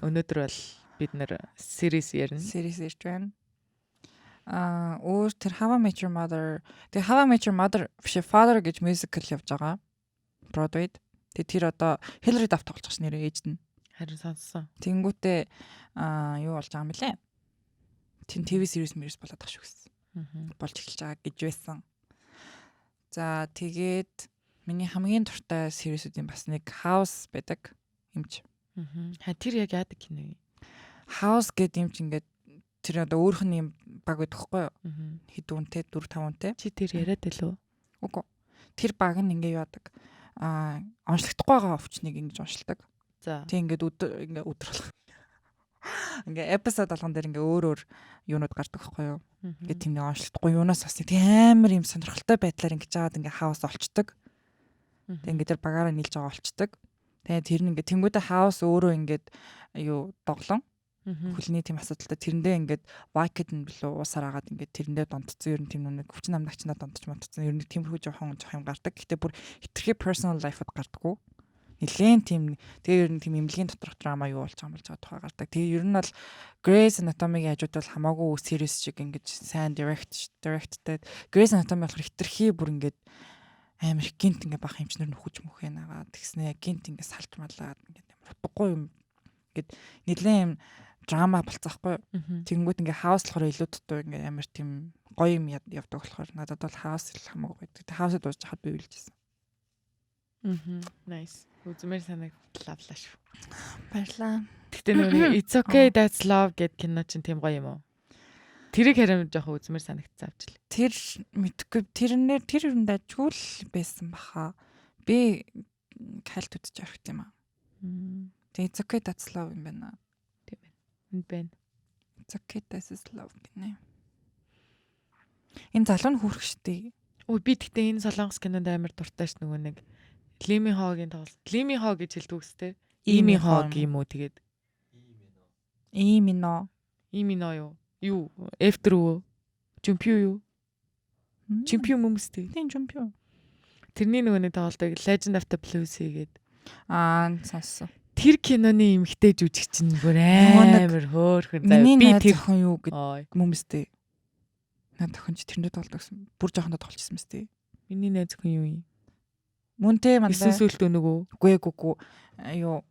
Өнөөдөр бол бид нэр series ярина. Series ирж байна. Өөр тэр How I Met Your Mother. Тэгээ How I Met Your Mother биш Father гэж musical явж байгаа. Broadway-д. Тэгээ тэр одоо Hilary Duff тоглож байгаа нэрээ ээж нь. Харин сонссон. Тэнгүүтээ юу болж байгаа юм бэлээ. Тин TV series болоод байгаа шүү гэсэн. Болж эхэлж байгаа гэж байсан. За тэгээд миний хамгийн дуртай series-үүдийн бас нэг House байдаг юмч. Тэр яг яадаг кино вэ? House гэдэг юмч ингээд тэр одоо өөрх нь юм баг байдаг хгүй юу? Хэд үнэтэй 4 5 үнэтэй. Чи тэр яриад байлуу? Үгүй. Тэр баг нь ингээд яадаг. Онцлогдохгүй байгаа өвчнийг ингэж онцлдог. За. Тэг ингээд өдөр болох. Ингээ эпизод болгон дээр ингээ өөр юунууд гардаг байхгүй юу? Ингээ тийм нэг онцлогдохгүй юунаас бас тийм амар юм сонирхолтой байдлаар ингэж жаад ингээ хаус олцдог. Тэг ингээ тэр багаараа нийлж байгаа олцдог. Тэгээ тэр нь ингээ тэнгуүдэ хаус өөрөө ингээ юу доглон. Хүлний тийм асуудалтай тэрэндээ ингээ вакет нь билүү уусаар агаад ингээ тэрэндээ донтцсон ер нь тийм нэг хүчин амлагчнаа донтч модцсон ер нь тиймэрхүү жоох юм гардаг. Гэтэ бүр хитрхи personal life-д гардаггүй. Нилээн тийм тэгээ ер нь тийм эмнэлгийн доторх драма юу болж байгаа юм болж байгаа тухай гардаг. Тэгээ ер нь бол Grey's Anatomy-гийн хажууд бол хамаагүй series шиг ингэж сайн directed. Grey's Anatomy болохоор хитрхи бүр ингэж амар гинт ингэ бах хэмжнэр нөхөж мөхөө нагаад тэгснэ гинт ингэ салж малаад ингэ амар утгагүй юм гэд нилээн юм драма болцоохгүй. Тэгэнгүүт ингээ хаус болохоор илүү дутуу ингээ амар тийм гоё юм явдаг болохоор надад бол хаус л хамаагүй байдаг. Хаусд дуусч хаад би үйлжсэн. Nice. Үзмээр санагдлаа шүү. Баярлаа. Гэтэ нөгөө It's Okay That's Love гэд кино чинь тийм гоё юм уу? Тэрийг харин жоохон үзмээр санагдсан авчлаа. Тэр мэдгүй тэрнэр тэр юм дажгүй л байсан баха. Би хайлт үзэж авах юм аа. Тэгээ It's Okay That's Love юм байна. Тийм байна. Энд байна. It's Okay That's Love гинэ. Энэ залуу нь хүрх штий. Өө би тэгтээ энэ солонгос кинонд амар дуртай ш нөгөө нэг Лими Хогийн тоглолт. Лими Хо гэж хэлдэг үстэй. Ими Хог юм уу тэгээд. Имино юу? Юу? Эфтер үү? Жумпиу юу? Жумпиу мөмстэй. Тийм жумпиу. Тэрний нөгөө нэг тоглолтыг Legend of the Blues хийгээд сонссон. Тэр киноны эмгтэй жүжигч нь бүр амар хөөхөн. Би тэр хон юу гэдэг мөмстэй. Наад охин чи тэрэндээ тоглодог гэсэн. Бүр жоохондоо тоглолцсон мэт. Миний найз хүн юу юм? Мөнтэй мандаа. Эсвэл нөгөө. Үгүй. Юу.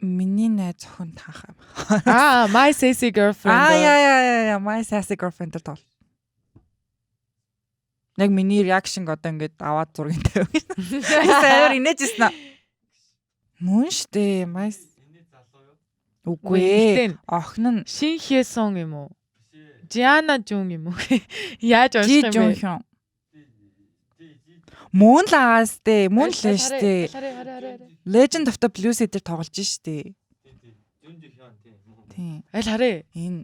Миний найз охин таах юм. My Sassy Girlfriend. Яа. My Sassy Girlfriend тол. Яг миний реакшн одоо ингээд аваад зургийн тавь. Саяар инээжсэн аа. Мөн штэ. My Үгүй. Охин нь Шин Хьесон юм уу? Жиана Жун юм уу? Яаж унших юм бэ? Мөн л аастэй, мөн л штэ. Legend of the Blues дээр тоглож штэ. Тийм. Аль харъя. Энэ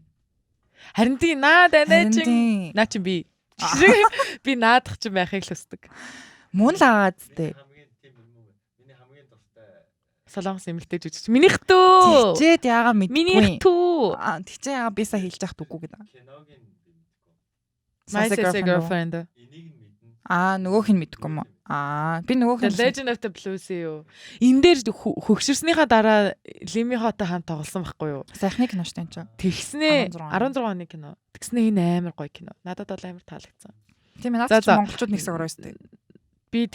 харин тий наад анаачин. Наа чи би. Би наадах чинь байхыг л хүсдэг. Мөн л аастэй. Миний хамгийн дуртай солонгос эмэлтэй жүжигч. Минийх дөө. Тэгчээд яага мэдгүй. Минийх түү. Тэгчээ яага бисаа хэлж яхад үгүй гэдэг. My Sassy Girlfriend. Нөгөөх нь мэдгүй юм уу? Би нөгөөх нь Legend of the Blues юу. Эн дээр хөгшөрснийхаа дараа Лими Хотой хамт тоглосон байхгүй юу? Сайхны кино шүү дээ. Тэгснээ 16 оны кино. Тэгснээ энэ амар гоё кино. Надад бол амар таалагдсан. Тийм ээ, надад ч монголчууд нэгсэг ороо өстэй. Би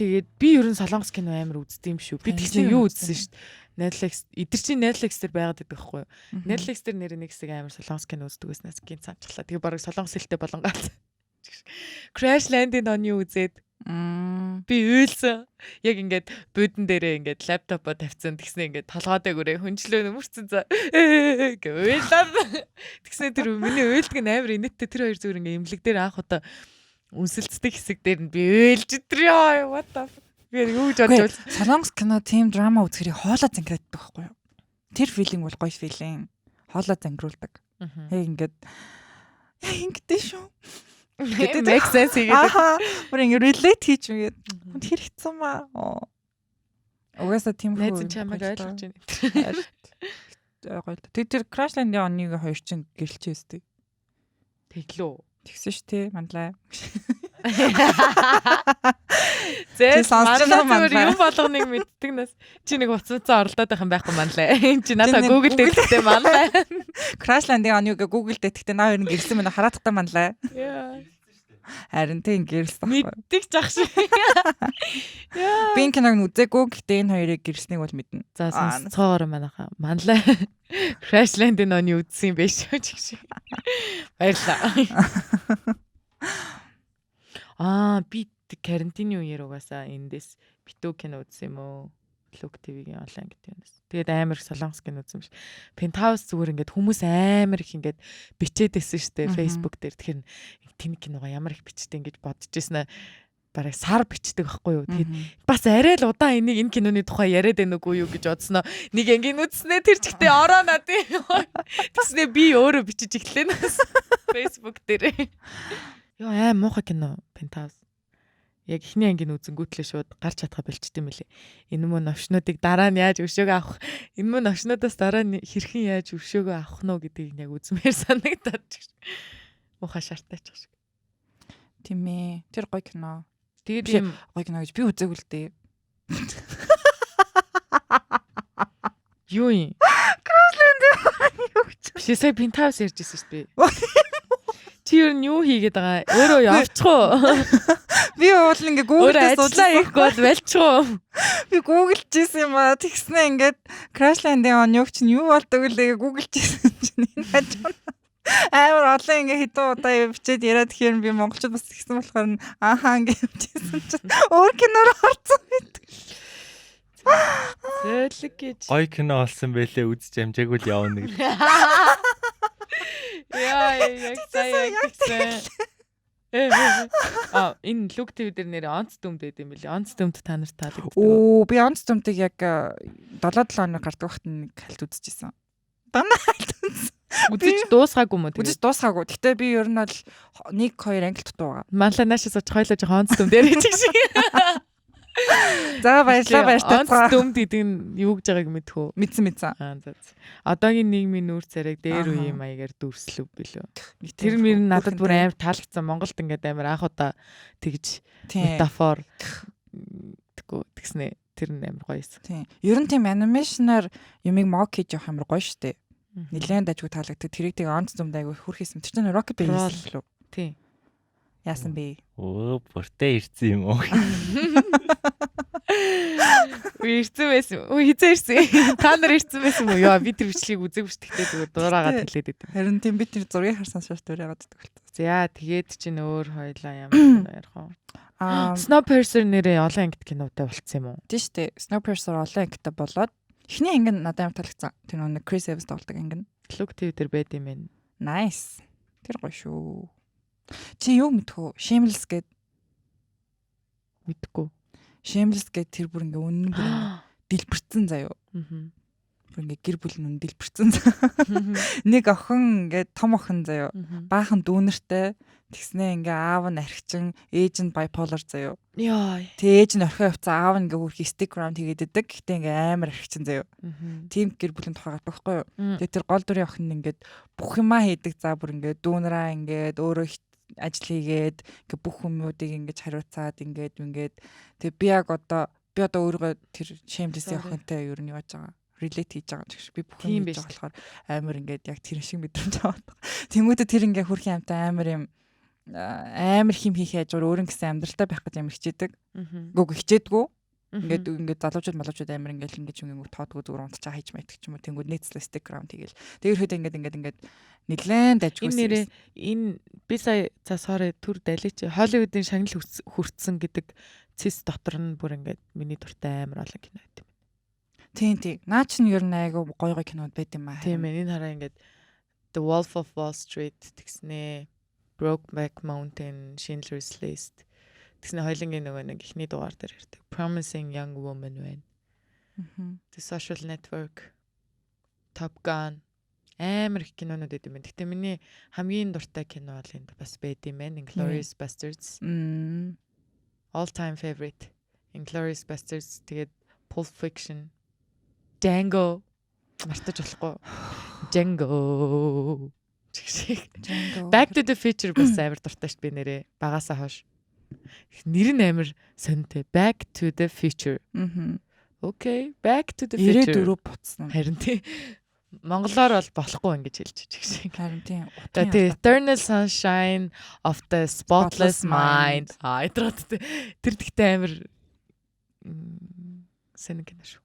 ер нь солонгос кино амар үздэг юм шүү. Би тэгснээ юу үзсэн шүү дээ. Netflix эдгэр чинь Netflix дээр байгаад байдаг байхгүй юу? Netflix дээр нэр нэг хэсэг амар солонгос кино үздэг гэснээс гин цаамчлаа. Тэгээ барыг солонгос хэлтэй болонгаал. Crash Landing on You үзээд би үйлсэн. Яг ингээд буудан дээрээ ингээд лаптопоо тавьсан. Тэгснэ ингээд толгойдоо гүрээ хүнчлөө нөмөрцөн за гэ уйлаад. Тэгснэ тэр миний уйлдаг нь амар инээдтэй тэр хоёр зүгээр ингээд имлэг дээр анх удаа үнсэлцдэг хэсэг дээр нь би уйлж өдрөө. What the fuck. Би юу гэж бодож байна. Солонгос кино тийм драма үзэхэрийг хоолоо зангираад байхгүй юу? Тэр филинг бол гоё филинг. Хоолоо зангируулдаг. Ингээд ингэдэж шүү. Make sense хийгээд. Бүр ингэ relate хийж мэгээд тэр хэцүү маа. Угаасаа тийм Найз нь чамайг ойлгож байна. гоё. Тэр Crashland-ийн оныг 2 чинь гэрэлчээ өстэй. Тэглөө. Тэгсэн ш тий манлаа. Зээ сонсож байна уу, манлаа? юм болгоныг мэддэг нас. Чи нэг уццаа оролдоод байх юм байхгүй манлаа. Чи надаа Google дээдтэй манлаа. Crashland-ийн оныг Google дээдтэй наа хоёр нь гэрсэн мэнэ хараадахтай манлаа. Яа. Харин тийм гэрэлсэн байхгүй. Мэддэг жах шиг. Яа. Би энэ киног үзээгүй гэхдээ энэ хоёрыг гэрснийг бол мэднэ. За сонсцоогоор манайхаа. Манлаа. Crashland-ийн оны үзсэн юм биш үү чиг шиг. Баярлалаа. Би карантины үеэр угаасаа эндээс битүү кино үзсэн юм уу? Look TV-ийн онлайн гэдэг юм. Тэгээд амар их солонгос кино үзсэн биш. Penthouse зүгээр ингээд хүмүүс амар их ингээд бичээд байсан шүү дээ Facebook дээр. Тэгэхээр тэний киногоо ямар их бичдэг ингэж бодож ирсэн аа. Бараг сар бичдэг байхгүй юу. Тэгээд бас арай л удаан энэ киноны тухай яриад байна уугүй юу гэж бодсноо. Нэг ангийн үзснээ тэр чигтээ ороо надын. Тэснэ би өөрөө бичиж эхлэв нас Facebook дээр. Яа муухай кино Penthouse. Яг ихний ангийн үзэнгүүтлээ шууд гарч чадхаа болчт юм лээ. Энэ мөн новшнуудыг дараа нь яаж өшөөгөө авах, энэ мөн новшнуудаас дараа нь хэрхэн яаж өшөөгөө авах нь гэдгийг яг үзмээр санагдаад ч. Муухай шартаач шиг. Тийм ээ. Тэр гоё кино. Тэгээд юм гоё кино гэж би үзээгүй л дээ. Юу юм? Crashland юу гэж. Биш сая Penthouse ярьж ирсэн шүү дээ. Чи юу юу хийгээд байгаа? Өөрөө явчих уу? Би уул ингээ Google-ээс судлаа хийхгүй бол болчихоо. Би Google-ч хийсэн юм аа. Тэгснэ ингээд Crashland-ийн он юу чинь юу болдог вэ? Google-ч хийсэн чинь энэ хажуу. Амар олон ингээ хэдэн удаа бичээд яриад тэгэхээр би монголчууд бас тэгсэн болохоор ингээ бичсэн чинь өөр киноор орсон байдаг. Зөөлөг гэж. Гой кино олсон байлээ үзэж амжаагүй л явна гэж. Яа яг сая гэсэн. Энэ Look TV дээр нэр онц дүмд байд юм билээ. Онц дүмд та нарт таалагддаг. Би онц дүмдийг яг 7-7 хоног гардаг вахт нэг хальт үзчихсэн. Дандаа хальт үзсэн. Үзэж дуусгаагүй мө. Үзэж дуусгаагүй. Гэтэ би ер нь бол 1-2 англи дутуу байгаа. Манлаа наашаас очих хойлоо жоо онц дүм дээр хийчих шиг. За баярлалаа. Онц дүмд гэдэг нь юу гэж байгааг мэдхүү. Мэдсэн. За. Одоогийн нийгмийн нүүр царайг дээр үеийн маягаар дүрслэв билүү. Тэр мөр нь надад бүр амар таалагдсан. Монголд ингээд амар анх удаа тэгж метафор тэгснэ. Тэр нь амар гоёсэн. Тийм. Ер нь тийм анимашнаар юмыг мок хийж явах амар гоё штэ. Нилээн дажгүй таалагддаг. Тэрийг тэг онц дүмд айгүй хүрхийсэн. Тэр чинь Rocket Babies лөө. Тийм. Яасан бэ? Бүртээ ирсэн юм уу? Ирсэн байсан. Хизээ ирсэн. Та нар ирсэн байсан уу? Яа би тэр бичлэгийг үзээгүй ш. Тэгтээ зүгээр дураагаад хэлээд идэв. Харин тийм би тэр зургийг харсан шаш дураагаад идэв болтой. За тэгээд чинь өөр хоёлаа ямар кино ярих вэ? Snowpiercer нэрээ олон ангит кинотай болцсон юм уу? Тийм штэ. Snowpiercer олон ангиттай болоод эхний анги нь надад амар таалагдсан. Тэр нэг Chris Evans тоглодог анги нь. Look TV дээр байд юм байна. Nice. Тэр гоё шүү. Чи юу мэдхүү? Shameless гэд мэдгүй. Shameless гэд тэр бүр ингээ үнэн бүр дэлбэрцэн заяо. Бүр ингээ гэр бүл нь дэлбэрцэн. Нэг охин ингээ том охин заяо. Баахан дүүнертэй. Тэгснээ ингээ аав нь архичин, ээж нь bipolar заяо. Яа. Тэ ээж нь орхио явцсан аав нь ингээ хөрх Instagram тэгээд идэг. Гэтэ ингээ амар архичин заяо. Тим гэр бүлийн тухай гадаг байхгүй юу? Тэгээд тэр гол дүрийн охин нь ингээ бүх юмаа хийдэг. За бүр ингээ дүүнраа ингээ өөрөө ажил хийгээд ингээ бүх хүмүүдийг ингээ хариуцаад ингээ тэг би одоо өөрийгөө тэр shameless-ийн охинтой ер нь яаж байгаа relate хийж байгаа ч би бүх юм хийж байгаа болохоор амар ингээ яг тэр шиг мэдрэмж аваад. Тэмүүтэ тэр ингээ хөрхийн амтай амар хим хийхээ ажгаар өөрөнгө гэсэн амьдралтай байх гэж амар хичээдэг. Гүг хичээдгүү. Ингээд залуучууд амар ингээл ингэж юм тоодгоо зүгээр унтчаа хийж маятдаг ч юм уу. Тэнгүүд нийцлээ Instagram тэгэл. Тэр хэд ингээд нэлээд дажгүй. Энэ би сая sorry төр далич Холливуудын шагнал хүртсэн гэдэг цэс дотор нь бүр ингээд миний дуртай амар олон кино байт юм. Тийм. Наа чинь ер нь айгу гоё кинод байт юм аа. Тийм ээ. Энэ хараа ингээд The Wolf of Wall Street тэгснэ. Brokeback Mountain, Schindler's List. Тэгснэ хоёлынгийн нөгөө нэг ихний дугаар дээр ирдэг. Promising Young Woman байна. The Social Network, Top Gun. Амар их кинонууд байд юм байна. Гэтэ миний хамгийн дуртай кино бол энд бас байд юм байна. Inglourious Basterds. All time favorite. Inglourious Basterds. Тэгээд Pulp Fiction, Django мартаж болохгүй. Django. Back to the Future бас амар дуртай шүү би нэрээ. Багасаа хойш. Нэр нь амар сонтой. Back to the Future. Okay, Back to the Future. 94 буцсан. Харин тий. Монголоор бол болохгүй ингэж хэлж чиг. Харин тий. The Eternal Sunshine of the Spotless Mind. Тэр тэгтээ амар сэнэг кино шүү.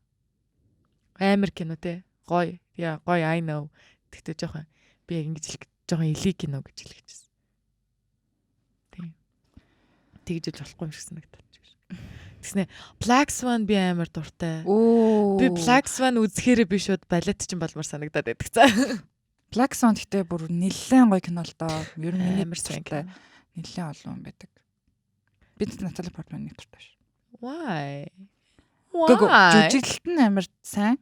Амар кино те. Гоё. Яа, гоё I know. Тэгтээ жоохон би яг ингэж хэлэх жоохон элиг кино гэж хэлчихсэн. Тийм. Тэгж болохгүй юм шиг санагдаад. Тэгснэ Black Swan би амар дуртай. Би Black Swan үзэхээрээ би шууд балет чинь болмоор санагдаад байдаг цаа. Black Swan гэхдээ бүр нэлээд гоё кино л доо. Ер нь амар дуртай. Нэлээд олон байдаг. Би Natalie Portman-ыг дуртай ш. Why? Жүжиглэлт нь амар сайн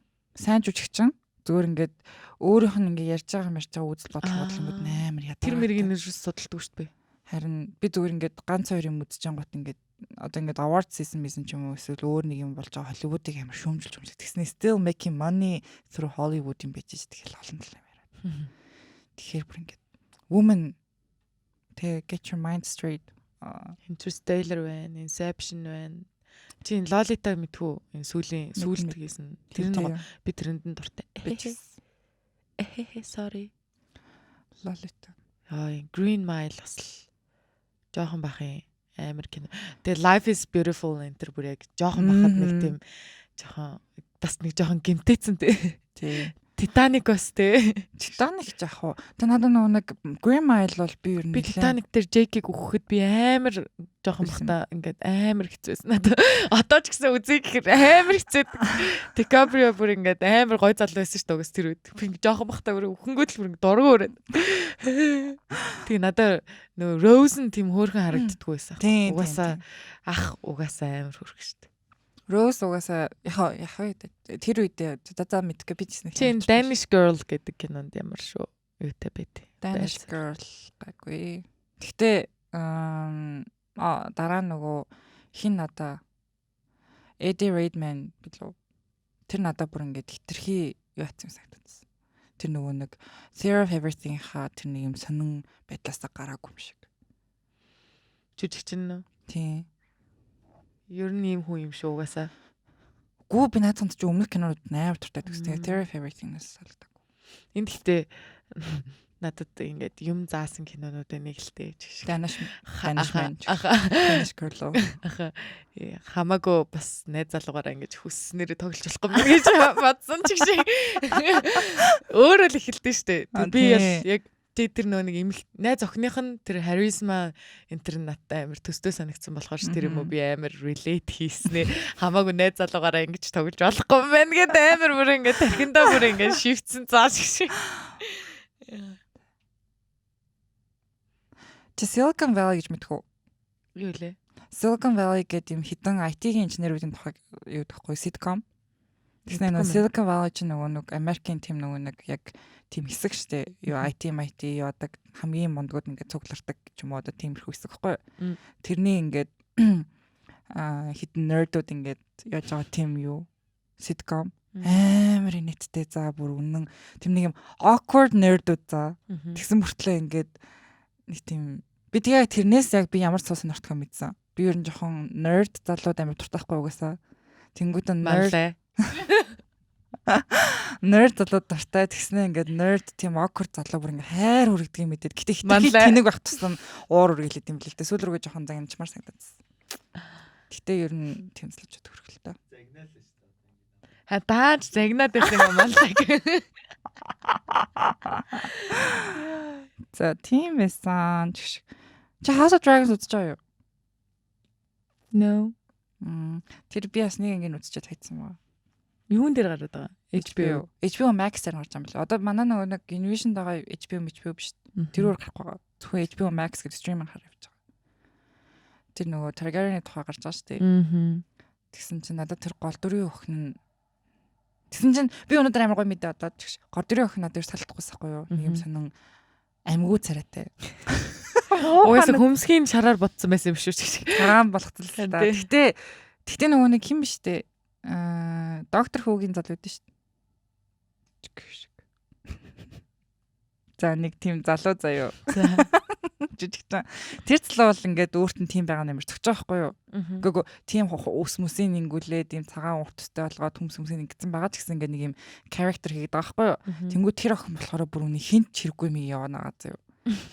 жүжигчин. Зүгээр ингээд өөрийнх нь ингээ ярьж байгаа үзэл бодол ингүүд амар ядаа. Тэр мэргийн нэрс судалдаг шүү дээ. Харин би зүгээр ингээд ганц хоёр юм үзэж ангууд ингээд одоо ингээд award season ч юм уу эсвэл өөр нэг юм болж байгаа Hollywood-ыг амар шүүмжилж тэгснэ still making money through Hollywood юм байж тэгэл олон талаа яриад. Тэгэхээр бүр ингээд woman get your mind straight. Interstellar байна, Inception байна. Чи Lolita мэдхүү энэ сүүлд хийсэн. Тэр нь би тэрэнд нь дуртай. Sorry. Lolita. Green Mile бас жоохон бахын амар кино. Тэгээ Life is Beautiful энэ бүр яг жоохон бахад нэг тийм жоохон бас нэг жоохон гимтэйцэн тий. Titanic бас тий. Titanic ч яах вэ? Тэ надад нэг Green Mile бол би ер нь би Titanic дээр Jake-ийг өгөхөд би амар жоохон бахта ингээд амар хэцүүсэн. Надад одоо ч гэсэн үзье гэхээр амар хэцүү. DiCaprio бүр ингээд амар гой залуу байсан шүү дээ угс тэр үед. Би ингээд жоохон бахта өхөнгөд л бүр ингээд дургу өрөөд. Тэг надад нөө Rose нь тийм хөөрхөн харагддаггүй байсан. Угаасаа ах угаасаа амар хөөрхөн шүү дээ. Rose угаасаа яах вэ? Тэр үедээ за мэдгүй би ч нэг. Чин Danish Girl гэдэг кинонд ямар шүү юутай байт. Danish Girl гайгүй. Гэхдээ дараа нөгөө хин надаа Eddie Redmayne билүү. Тэр надаа бүр ингээд хитрхи юу атсан санагдсан. Тэр нөгөө нэг Theory of Everything тэр нэг юм сонин байдлаасаа гараагүй юм шиг. Жүжигчин нөө. Тийм. Ер нь юм хүн юм шүү угаасаа. Гүү би наацсан ч өмнөх кинонууд амар дуртай гэсэн. Theory of Everything-аас салдаг. Энд гэхдээ надад ингээд юм заасан кинонуудын нэг л дээ чиг. Danish Girl. Хамаагүй бас найз залуугаараа ингэж хүсснээр тоглож болохгүй гэж бодсон ч шиг. Өөрөө л ихэлдэж штэ. Би яг тэр нөө нэг имэл найз охиных нь тэр харизма интернеттай амар төстэй санагдсан болохоор ч тэр юм уу би амар relate хийснэ хамаагүй найз залуугаараа ингэж тоглож болохгүй юм байна гэдэг амар бүр ингэ тархиндаа бүр ингэ шивцэн зааш шиг. Чи Silicon Valley гэж мэдхүү? Юу лээ? Silicon Valley гэдэг юм хитэн IT-ийн инженеруудын тухай юу гэхгүй sitcom. Тэгснэ нөгөө Silicon Valley ч нөгөө Америкийн тим нөгөө нэг яг тийм хэсэг штэ. Юу IT яадаг хамгийн мондгууд ингээд цуглардаг ч юм уу одоо тиймэрхүү хэсэг байхгүй. Тэрний ингээд хитэн nerdүүд ингээд яаж байгаа тим юу sitcom амар нэттэй за бүр үнэн тийм нэг юм awkward nerdүүд за. Тэгсэн мөртлөө ингээд нэг тийм би тэгээ тэрнээс яг би ямар цус нортхоо мэдсэн. Би ер нь жоохон nerd залууд амар дуртайхгүй угаасаа. Тэнгүүд нь nerd залууд дуртай тэгснэ ингээд nerd тийм awkward залуу бүр ингээд хайр хүрэгдэг юм мэдээд гэтээ хитрхи тэнэг байх тусам уур үргэлээд юм бэл л дээ. Сүүл рүүгээ жоохон загнамжмар санагдсан. Гэтээ ер нь тийм л ч хөргөлтэй. Загнаал шүү дээ. Хатаач загнаад байсан юм маллаг. За тийм байсан. Чи House of Dragons үзэж байгаа юу? No. Тэр би бас нэг ингэ үзчихэд хайцсан байна. Юун дээр гараад байгаа? HBO Max дээр гарч байгаа юм байна. Одоо манай нэг Invision байгаа HBO биш. Тэрөөр гарахгүй байгаа. Зөвхөн HBO Max гэдэг стример хараа явж байгаа. Тэр нөгөө Targaryen-ийн тухай гарч байгаа шүү дээ. Тэгсэн чинь надад тэр гол дөрвийн охин нь тэгсэн чинь би өнөөдөр амар гоё мэдээ одоо гол дөрвийн охин надад салдахгүйсахгүй юу? Нэг юм сонин амьгуу царайтай. Угаасаа хөмсгийн шараар ботсон байсан юм шүү. Хараан болгоцлоо та. Гэтэ нөгөө нэг хин биш дээ. доктор Хүүгийн залуу дээ шүү дээ. За нэг тийм залуу заяо. Жижигтай. Тэр залуу бол ингээд өөрт нь тийм байгаа нэмэр төгч байгаа байхгүй юу? Үгүй тийм ус мүсийн нингүүлээ, тийм цагаан уртстай болгоод хүмс мүсийн ингэсэн байгаа ч гэсэн ингээд нэг юм character хийгээд байгаа байхгүй юу? Тэнгүү тэр охин болохоор бүр үний хинт чирэггүй мэй яваа заяо.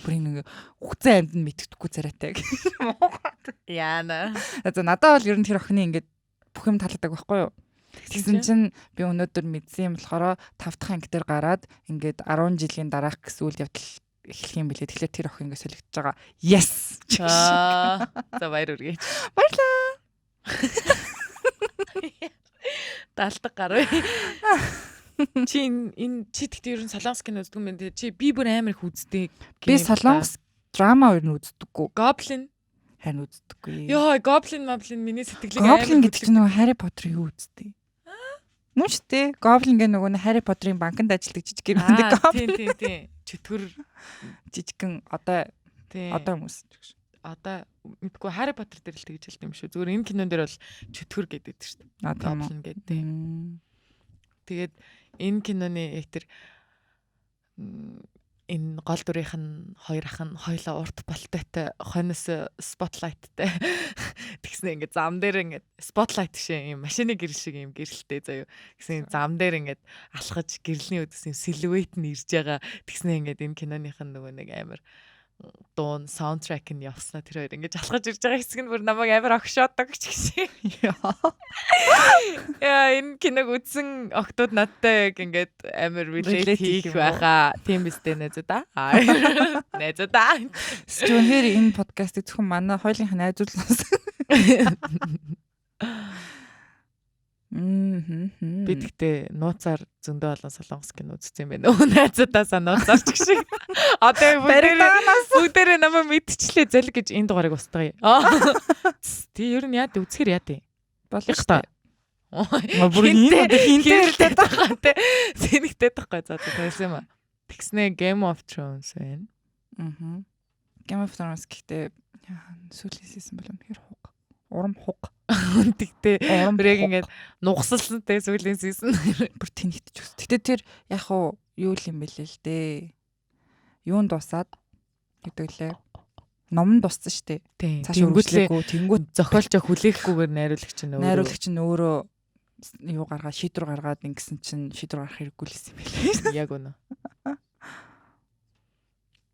Бүр нэг үхсэн амьд нь мэддэхгүй царайтай. Яана. За надад бол ер нь тэр охины ингээд бүх юм таалагддаг байхгүй юу? Тэгсэн чинь би өнөөдөр мэдсэн юм болохоор 5 дахь анги дээр гараад ингээд 10 жилийн дараах гэсэн үйл явдал эхлэх юм билээ. Тэгэхээр тэр охин ингээд солигдож байгаа. Yes. За баяр үргэж. Баярлаа. 70 гаруй. Чи тэгтээ ер нь солонгос кино үздэг юм байна. Чи би бүр амар их үздэг. Би солонгос драма ер нь үздэггүй. Goblin харин үздэггүй. Йоо, Goblin миний сэтгэлийг Goblin гэдэг чинь нөгөө Harry Potter юу үздэг? Мөн шүү дээ. Goblin гэх нөгөө Harry Potter-ийн банкнд ажилладаг жижиг гэр бүлтэй. Тийм. Чөтгөр жижигхэн одоо хүмүүс. Одоо мэдгүй Harry Potter дээр л тэгж хэлдэг юм шүү. Зүгээр энэ кинон дээр бол чөтгөр гэдэг шүү дээ. Goblin гэдэг. Тэгээд энэ киноны актер энэ гол дүрийнх нь хоёр ах нь хоёлаа урт болтойтой хойноос спотлайттай тэгснэ ингээд зам дээр ингээд спотлайт шиг юм машины гэрэл шиг юм гэрэлтэй заяа гэсэн зам дээр ингээд алхаж гэрэлний өдөс юм силуэт нь ирж байгаа тэгснэ ингээд энэ киноных нь нөгөө нэг амар дуун саундтрек нь явснаа тэр хоёр ингээд алхаж ирж байгаа хэсэг нь бүр намайг амар огшоодог ч гэсэн яа энэ киног үзсэн октод надтай яг ингээд амар relate хийх байхаа тийм бистэ нэзэдаа нэзэдаа зөвхөн энэ подкастыг зөвхөн манай хоёулынх нь найзуулсан би тэгтээ нууцаар зөндөө олон солонгос кино үзсэн юм байна. Найзуудаасаа нууцаар ч гэх шиг. Одоо бүгдээрээ намайг мэдчихлээ зэлэг гэж энэ дугаарыг устгая. Тий ер нь яад үзэхэр яад юм. Болох та. Бүр хинтэй тахаа те. Зэнэгтэй тахгүй за тэгсэн юм. Тэгснэ Game of Thrones байна. Game of Thrones гэхдээ сүүлийн си즌 бол үнэхээр хуг. Урам хуг. Тэгтээ бүрэг ингээд нугсалсан те сүүлийн си즌 бүр тэнэгтэж өс. Тэгтээ тэр яг юу юм бэлээ л дээ. Юунд дусаад гэдэг лээ. Ном дуссан штэ. Цааш өргөдлөөгүй тэнгуут зохиолч хүлээхгүйгээр найруулагч нь өөрөө юу гаргаад шийдвэр гаргаад ингэсэн чинь шийдвэр гарах хэрэггүй л юм билээ. Яг үнэ.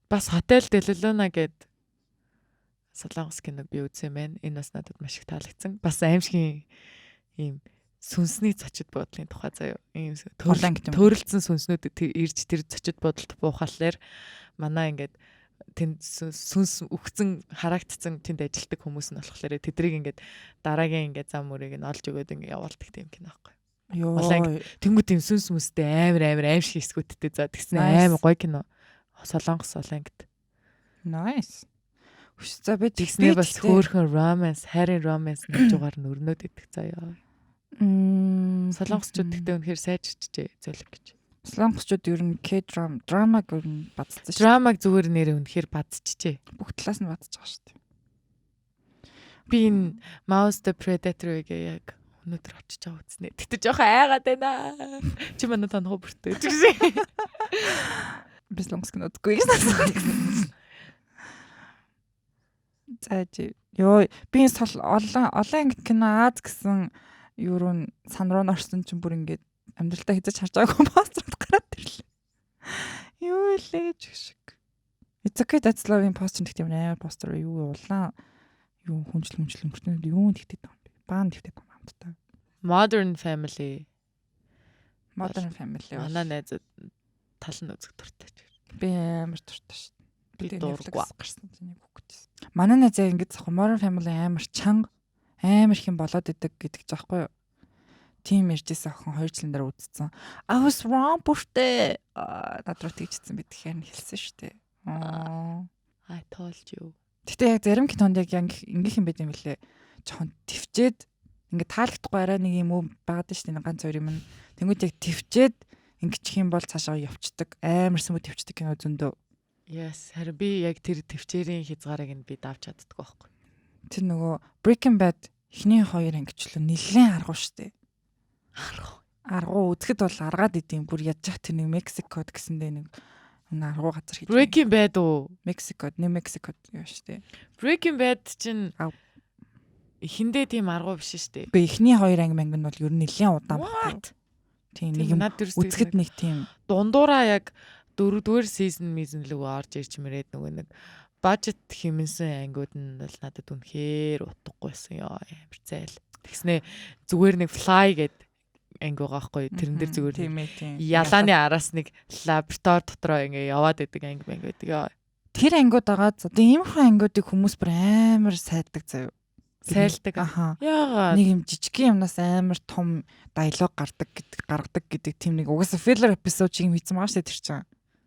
Бас Hotel Del Luna гэд солонгос киног би үзсэн байна. Энэ бас надад маш их таалагдсан. Бас аимшигын ийм сүнсний зочид буудлын тухай заяа. Ийм төрөлцсөн сүнснүүд ирж тэр зочид буудалд буухаллаар манай ингээд тэнд сүнс өгцөн харагдсан тэнд ажилтдаг хүмүүс нь болохоор тэдрийг ингээд дараагийн ингээд зам мөрийг нь олж өгөөд ингээд явуулдаг тийм кино байхгүй. Йоо. Тэнгүүд тийм сүнс хүмүүстэй амар аимшиг хэсгүүдтэй за тэгсэн амар гоё кино. Солонгос солонгот. Nice. За би тэгснээ бас хөөрхөн romance, харин romance нэг жугаар нь өрнөд идэх заяа. Солонгосчууд тэгтээ үнэхээр сайжирчжээ зөөлөг гэж. Солонгосчууд ер нь драмаг ер нь бадцсан шүү. Драмаг зүгээр нэрээ үнэхээр бадцчихжээ. Бүх талаас нь бадцж байгаа шүү дээ. Би энэ Mouse the Predator-ыг яг өнөөдөр очиж байгаа үзнэ. Тэгтээ жоохон айгаад байна. Чи манай тонхоо бүртээ. Би солонгос кино үзгүй гэсэн. За ёо би олон ангит кино Аз гэсэн юу руу сан руу орсон чинь бүр ингээд амьдралдаа хийж харж байгаагүй постерд гараад ирлээ. Юу илээ ч шиг. It's okay that's love-ийн постэр тэгт юм амар постэр юу улаан юу хүнжил өнгөртөө юу тэгтээ юм бэ? Баан тэгтээ юм хамтдаа. Modern Family. Манай найзууд тал нь үзэх дуртай. Би амар дуртай шүү. Би дурггүй гарсан чинь хүүхдээс. Манай найз яг ингэж зах Modern Family амар чанга амар их юм болоод идэг гэдэг ч аахгүй юу. Тим иржээс охин 2 жилийн дараа үдцсэн. I was wrong бүртээ. Надруу тэгжсэн би тэгэхээр хэлсэн шүү дээ. I told you. Гэтэ яг зарим кинонд яг ингэх юм байт юм лээ. Жохон твчээд ингээ таалагдахгүй арай нэг юм уу байгаад шүү дээ ганц хоёр юм. Тэнгүүд яг твчээд ингэчих юм бол цаашаа явцдаг. Амар сүмүү твчдэг кино зөндөө. Yes, харин би яг тэр твчээрийн хязгаарыг нь би давж чаддаг байхгүй. Тэр нөгөө Breaking Bad эхний 2 ангичлал нэлээд аргуу шүү дээ. Аргуу үзэхэд бол аргаад идэм. Бүр ядчих тэр нэг Мексикод гэсэндээ нэг аргуу газар хийж. Breaking Bad уу? Мексикод, Нью Мексикод яа штэ. Breaking Bad чинь эхэндээ тийм аргуу биш штэ. Гэхдээ эхний хоёр анги манг нь бол ер нь нэлээд удаан байна. Тийм нэг юм над үзэхэд нэг тийм дундуураа яг 4-р season лөө орж ирж мэрээд нөгөө нэг budget хэмнсэн ангиуд нь бол надад үнэхээр утгаггүйсэн ёо амар зайл. Тэгснэ зүгээр нэг fly гэд анги байгаа хгүй тэрэн дээр зүгээр ялааны араас нэг лаборатори дотроо ингээ яваад идэг анги манг байдаг ёо. Тэр ангиуд байгаа. Одоо иймэрхүү ангиудыг хүмүүс бүр амар сайддаг заяа. Сайлдаг. Яагаад нэг юм жижигхэн юмнаас амар том диалог гаргадаг гэдэг тийм нэг угаасаа filler episode шиг юм хийсэн байгаа шүү дээ тэр чинь.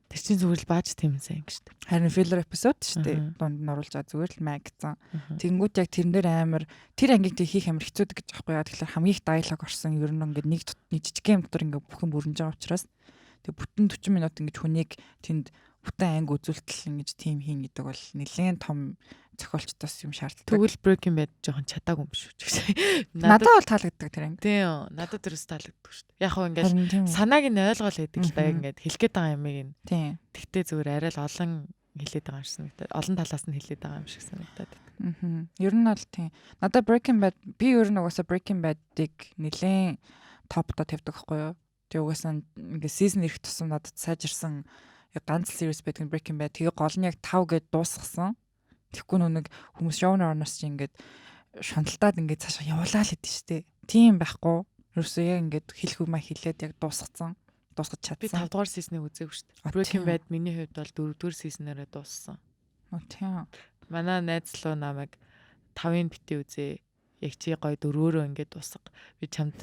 Тэр чинь зүгээр л бааж тэмсэн анги шүү дээ. Харин filler episode шүү дээ. Дунд нь оруулж байгаа зүгээр л mag гэсэн. Тэнгүүд яг тэрэн дээр амар тэр ангийг хийх амар хэцүү гэж аахгүй яа. Тэгэхээр хамгийн их диалог орсон ер нь ингээд нэг жижигхэн юм дотор ингээд бүх юм бүрнэж байгаа учраас тэг бүтэн 40 минут ингээд хүнийг тэнд бүтэн анги үзүүлтэл ингэж тим хийн гэдэг бол нэлээд том зохиолчдоос юм шаардлагатай. Тэгвэл Breaking Bad жоохон чадаагүй юм шүү дээ. Надад бол таалагддаг тэр анги. Тийм. Надад тэрс таалагддаг шүү дээ. Яг хөө ингээд санааг нь ойлгоол байдаг л да ингээд хэлэх гээд байгаа юмыг нь. Тийм. Тэгтээ зүгээр арай л олон хэлээд байгаа юм шиг санагдаад. Олон талаас нь хэлээд байгаа юм шиг санагдаад. Ер нь бол тийм. Надад Breaking Bad би ер нь угаасаа Breaking Bad-ыг нэлээд топдо тавьдаг байхгүй юу? Тэг угаасаа ингээд season ирэх тусам надад сайжирсан ганц series байдаг Breaking Bad. Тэгээ гол нь яг 5 гэд дуусгасан. Тэгэхгүй нэг хүмүүс showrunner-аас чи ингээд шунталтаад ингээд цаашаа явуулаа л хэдэж штэ. Тийм байхгүй. Ерөөсөө яг ингээд хэлэх юм хэлээд яг дуусгацсан. Дуусгаж чадсан. Би 5 дугаар season-ыг үзээгүй штэ. Breaking Bad миний хувьд бол 4 дугаар season-аараа дууссан. Тийм. Манай найзлуу намайг 5-ын битээ үзээ. Яг чи гоё 4-өөр ингээд дуусга. Би чамд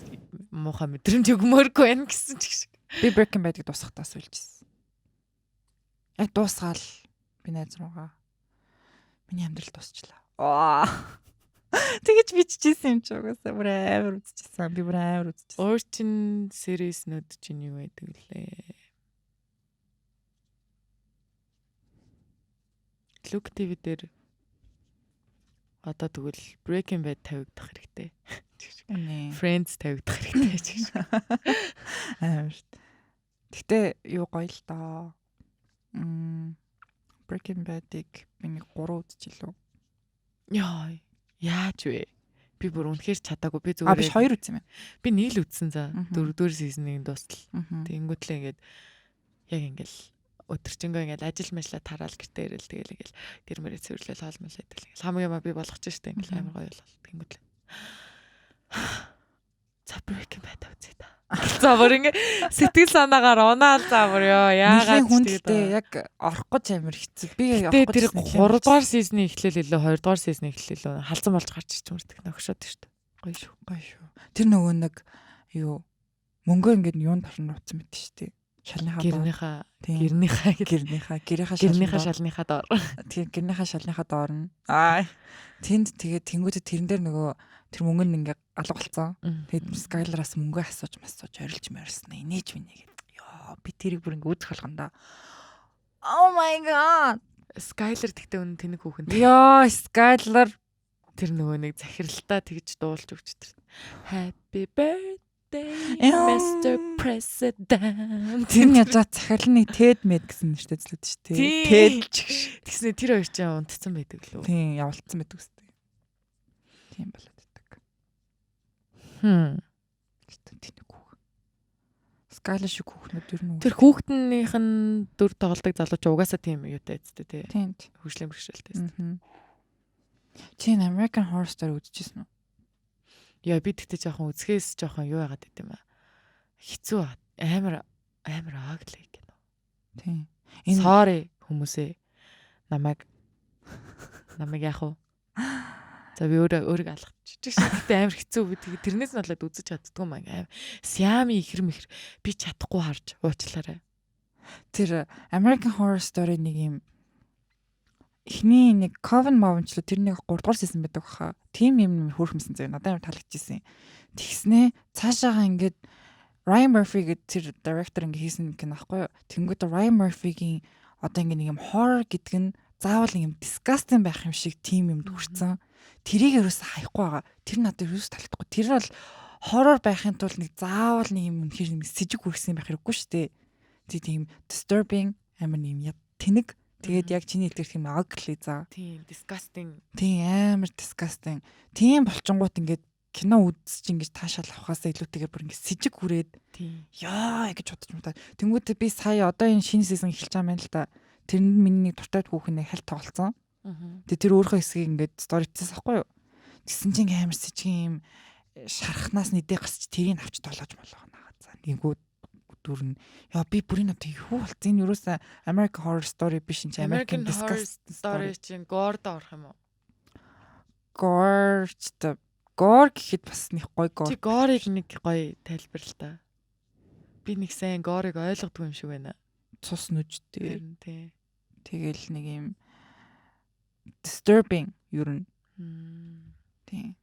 муухай мэдрэмж өгмөөргүй байна гэсэн ч шиг. Би Breaking Bad-ыг дуусгахтаа суулжсэн. Яг дуусгаал би найз руугаа. Миний амьдрал дуусчлаа. Тэгэж биччихсэн юм чи угаасаа бүр амар үзчихсэн. Би бүр амар үзчихсэн. Орчин series-нүүд чинь юу байдаг лээ? Look TV дээр одоо тэгвэл Breaking Bad тавигдах хэрэгтэй. Friends тавигдах хэрэгтэй. Амар. Гэтэ юу гоё л доо. Breaking Bad-ыг би нэг 3 үзчихлээ. Яа, яаж вэ? Би бүр үнэхээр чадаагүй. Би зүгээр биш 2 үзсэн юм. Би нэг л үзсэн за. 4-р season-ыг дуустал. Тэнгүүтлээ ингээд яг ингээл өдөржингөө ингээл ажил мэжлээ тараал гэртээ ирэл тэгэл ингээл гэр мөрөө цэвэрлэл хоолмолээ тэгэл хамгийн би болгоч штэ ингээл амар гоё болол. Тэнгүүтлээ. За Breaking Bad үзье та. За бүр ингээ сэтгэл санаагаар унаал за бүр ёо яагаад хүндтэй яг орох гэж амар хэцүү. Би явах гэж тэр 3 дугаар season-ы эхлэл илүү 2 дугаар season-ы эхлэл илүү халзан болж гарч ирч мөрдөг нөхшөөд штэ. Гоё шүү. Гоё шүү. Тэр нөгөө нэг юу мөнгөө ингээд юунд тарна утсан мэт штэ. Гэрнийхаа шалныхаа доор. Тийм гэрнийхаа шалныхаа доор нь. Аа. Тэнд тэгээд тэнгуүтэд тэрэн дээр нөгөө тэр мөнгө нь ингээ алга болцсон. Тэгээд Skylar-аас мөнгө асууж орилж мэрсэн. Инээж минь гэдэг. Йоо би тэрийг бүр ингээ үзэх болгонда. Oh my god. Skylar тэгтээ үнэн тэнэг хүүхэн. Йоо Skylar тэр нөгөө нэг захиралтаа тэгж дуулж өгч тэр. Happy birthday Mr. President. Тэр нь яаж захирлын Ted Med гэсэн нэртэй злээд шүү дээ. Ted тэгснэ тэр хоёр ч унтцсан байдаг лөө. Тийм явуулсан байдаг үстэй. Тийм болоод байдаг. Тэнэг хүүхэн. Skylar шиг хүүхнүүд ер нь тэр хүүхднийх нь дүр тоглодог залууч угаасаа тийм юутай эцтэй тий. Тийм. Хөгжлийн бэрхшээлтэй. Тийм American Horror Story үзчихсэн үү? Яа би тэгтээ жоохон үзэхээс жоохон юу яагаад гэдэм бэ? Хэцүү амар ааглаа гэнэ. Тийм. Sorry хүмүүсээ намайг яах вэ? За би өөрийг алгачих. Тэгтээ амар хэцүү би тэрнээс нь болоод үзэж чаддгүй маа амар. Siam ихэр мэхэр би чадахгүй харж уучлаарай. Тэр American Horror Story нэг юм эхний нэг Coven Mountain тэрний 3 дугаар season байдаг баха. Тим юм хөөрхмсэн зав надад амар таалагдчихсэн. Тэгснээ цаашаага ингээд Ryan Murphy гэдэг тэр director ингээ хийсэн гэх нөхгүй. Тэнгүүд Ryan Murphy-гийн одоо ингээ нэг юм horror гэдэг нь заавал юм disgusting байх юм шиг тим юм дүрцэн. Тэрийг ерөөсө хаяхгүй байгаа. Тэр надад ерөөсө таалагдахгүй. Тэр бол хоррор байхын тулд нэг заавал нэг юм үнэхээр нэг сэжиг хүрсэн байх хэрэггүй шүү дээ. Тийм disturbing амар юм тэнэг. Тэгээд яг чиний хэлдэг тийм ugly заа. Тийм disgusting. Тийм амар disgusting. Тийм болчингууд ингээд кино үзэж ингэж таашаал авахаас илүүтэйгээр бүр ингэ сэжиг хүрээд яа гэж бодож мутаа. Тэнгүүтээ би сая одоо энэ шинэ сизон эхэлж байгаа юм байна л да. Тэрэнд миний нэг дуртай хүүхэн нэг хальт тоглолцсон. Тэгээ тэр өөрийнхөө хэсгийг ингээд сторицээс ахгүй юу. Тэгсэн чинь амар сэжиг юм шарахнаас нэдээ гасч тэрийг авч тоглож болгоо наагаад. За нэгүүд дүрн яа би бүрийн одоо юу болц энэ юуроос American Horror Story биш энэ American Horror Story чинь Gore-д орох юм уу? Gore гэхэд бас нэг гой Gore. Чи Gore-ыг нэг гой тайлбар л та. Би нэг сайн Gore-ыг ойлгодгүй юм шиг байна. Цус нүжтэй. Тий. Тэгэл нэг юм disturbing юу н. Тий.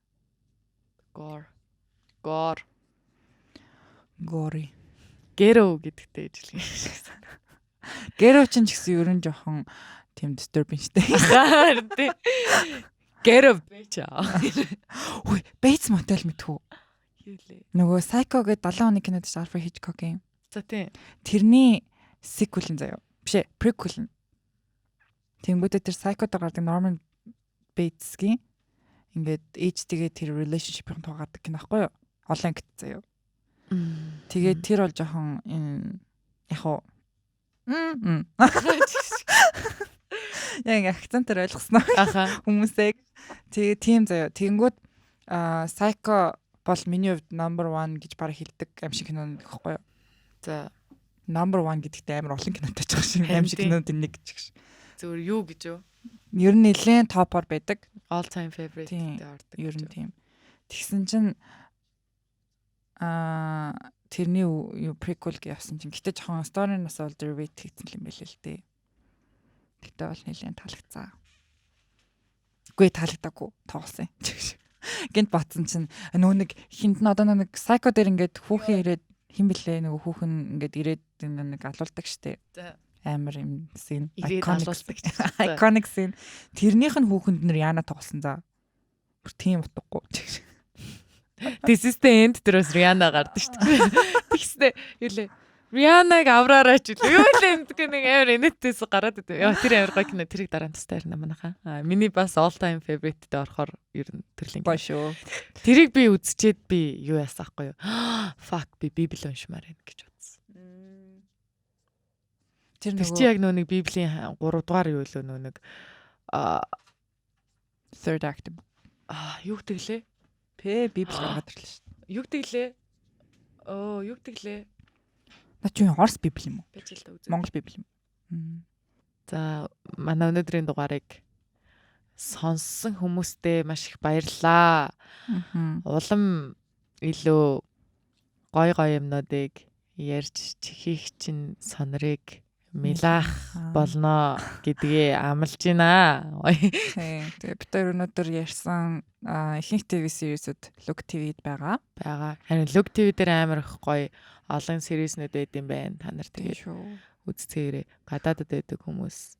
Gore. Ghetto гэдэгтэй ижилхэн шиг санаа. Ghetto ч гэсэн ер нь жоохон тийм disturbing штэ. Тий. Ghetto bitch. Ой, Bates Motel мэдхүү. Юу лээ. Нөгөө Psycho гэдэг 70 оны кинод ч Alfred Hitchcock-ийн. За тий. Тэрний sequel-ын заяа. Биш ээ, prequel нь. Тэнгүүдээ тэр Psycho-д гардаг Norman Bates-гийн ингээд ээжтэйгээ тэр relationship-ийн тухай гардаг кино байхгүй юу? Олон ангит заяа. Тэгээд тэр бол жоохон яг уу яг акцентээр ойлгосноо хүмүүсээ. Тэгээ тийм заяа. Тэнгүүд Psycho бол миний хувьд number 1 гэж бараг хэлдэг аим шиг кино гэхгүй юу? За number 1 гэдэгт амар олон кинотой ч шиг аим шиг кинодын нэг ч. зөвөр юу гэж юу? Ер нь нэлээд топор байдаг. All time favorite гэдэг ордог. Ер нь тийм. Тэгсэн чинь тэрний юу prequel гэж явсан чинь гэтээ жоохон story-наас бол derivate хийсэн юм байл л дээ. Гэтээ бол нэлээд таалагдсан. Үгүй таалагдаагүй тоглосон. Гэнт батсан чинь нөө нэг хинд нь одоо нэг psycho дээр ингээд хүүхэн ирээд хин блэ нөгөө хүүхэн ингээд ирээд нэг алуулдаг штэ. За амар юм scene iconic scene. Тэрнийх нь хүүхэнд нэр яана тоглосон за. Бүр тийм утгагүй. This is the end дээрс Rihanna гардаг шүү дээ. Тэгснэ юу лээ. Rihanna-г авраараач юу лээ гэдэг нэг амар инээдтэйс гараад идэв. Яа тэр амар гой кино тэрийг дараа нь тастаар намааха. Миний бас all time favorite дээр орохоор ер нь төрлийн гой шүү. Тэрийг би үзчихэд би юу яасаахгүй юу. Fuck би Библи уншмаар байна гэж бодсон. Тэр чи яг нөө нэг Библийн 3 дугаар юу лөө нөө нэг third act. Юу гэгэлээ? Библи гаргаад ирлээ шүү. Юу гэгэлээ? Юу гэгэлээ? Наа чи Орос Библи юм уу? Байж л да үзээ. Монгол Библи юм. За манай өнөөдрийн дугаарыг сонссон хүмүүстээ маш их баярлалаа. Улам илүү гой юмнуудыг ярьж чихийг чинь сонирыг милаах болно гэдгээ амлаж байна. Тэгээ бид өнөөдөр ярьсан ихэнх ТV series-үүд Look TV-д байгаа. Харин Look TV дээр амар их гоё олон series-нүүд байд юм байна. Та нар тэгээд үзцээрээ гадаадд байдаг хүмүүс.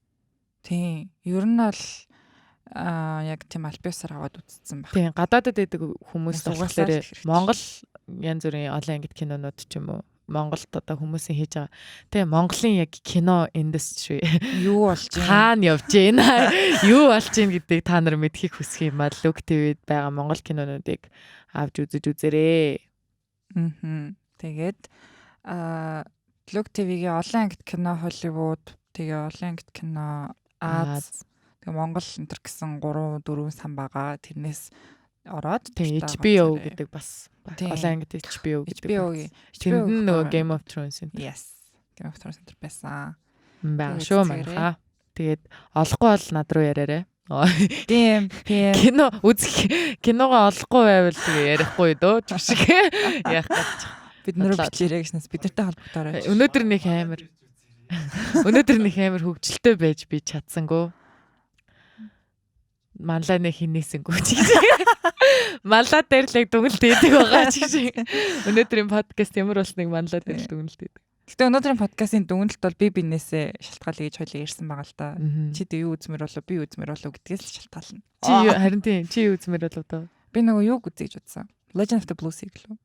Тийм. Ер нь бол яг тийм альбиусаар аваад үзсэн баг. Тийм. Гадаадд байдаг хүмүүс болохоор Монгол янз бүрийн олон ангит кинонууд ч юм уу Монголд одоо хүмүүсийн хийж байгаа. Тэгээ Монголын яг кино индастри юу болж байна? Хаана явж байна? Юу болж байна гэдгийг та нар мэдхийг хүсэх юм аа. Look TV-д байгаа Монгол кинонуудыг авч үзэж үзээрэй. Тэгээд Look TV-гийн олон ангит кино Hollywood, тэгээ олон ангит кино Аз, тэгээ Монгол энтер гэсэн 3 4 сан байгаа. Тэрнээс ороод тэгээ HBO гэдэг бас олон ангит HBO гэдэг. Тэнд нөгөө Game of Thrones энэ. Yes. Game of Thrones энэ байсан. Бага шүү манайхаа. Тэгээд олохгүй бол над руу яриарай. Тийм. Кино үзэх киногоо олохгүй байвал тэгээ ярихгүй дөө шиг яах гэж. Бид нөр бичлэрэй гэснээс бид нартай холбогдоорой. Өнөөдөр нэг амар хөвгчлөлтэй байж би чадсангүй. Манлаа нэг хинээсэнгүү ч гэж. Манлаа дээр л дүнэлт хийдэг байгаа ч гэж. Өнөөдрийн подкаст ямар болсныг манлаа дээр л дүнэлт хийдэг. Гэтэ өнөөдрийн подкастын дүнэлт бол би бинээсээ шалтгаалъя гэж хоёлаа ярьсан байгаа л да. Чи дэ юу үзмэр болов би үзмэр болов гэдгээс л шалтгаална. Чи харин тийм чи юу үзмэр болов доо. Би нөгөө юг үзье гэж бодсон. Legend of the Blue Sea гэлөө.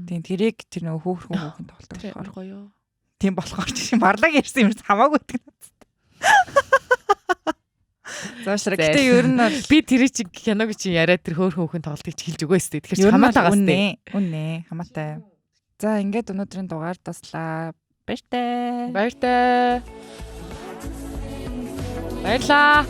Тийм тэрийг тэр нөгөө хөөхөн тоглолт Тэр болохоор гоё. тийм болохоор чи марлаг ярьсан юм хамаагүй гэдэг надад. Заашраа гэтээ ер нь би тэр чи киног чи яриад тэр хөөхөн тоглолтыг чи хэлж өгөөс дээ. Тэгэхээр хамаатай гас дээ. Үнэ хамаатай. За ингээд өнөөдрийн дугаар таслаа. Баяртай. Баярлалаа.